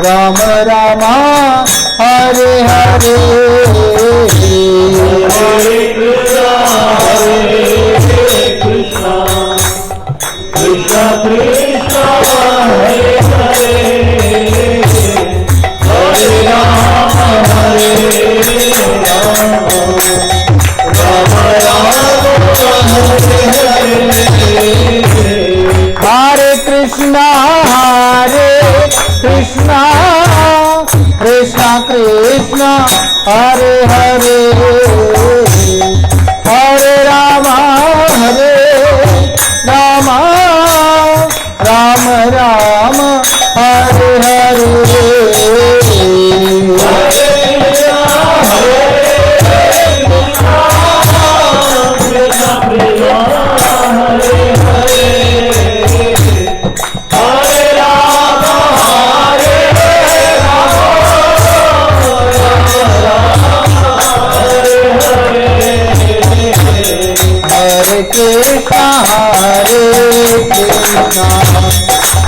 [SPEAKER 1] राम राम हरे हरे।
[SPEAKER 2] हरे कृष्णा कृष्णा कृष्णा हरे हरे, हरे राम राम राम हरे हरे।
[SPEAKER 1] हरे कृष्णा कृष्णा कृष्णा हरे हरे, हरे राम राम राम हरे हरे। हरे कृष्णा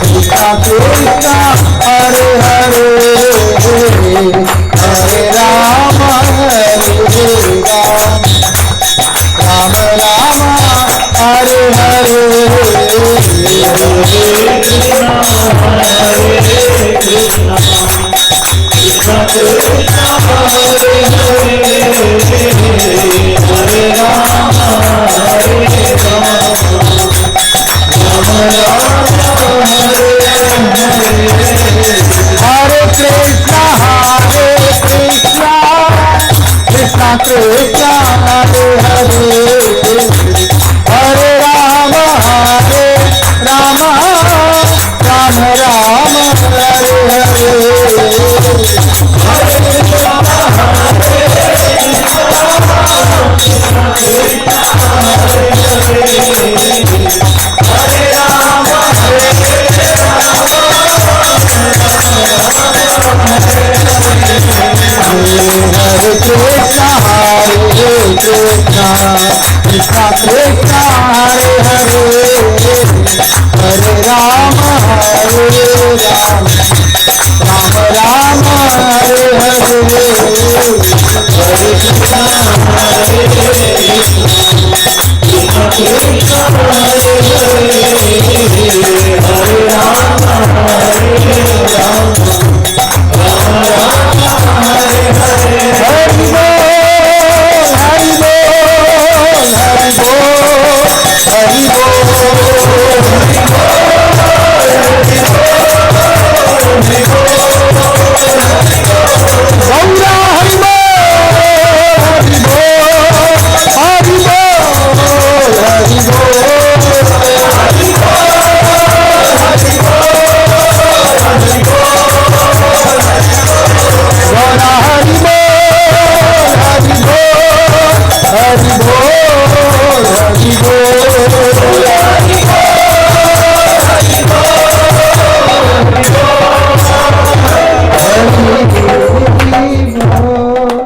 [SPEAKER 1] कृष्णा कृष्णा हरे हरे, हरे राम राम हरे हरे। हरे कृष्णा कृष्णा कृष्णा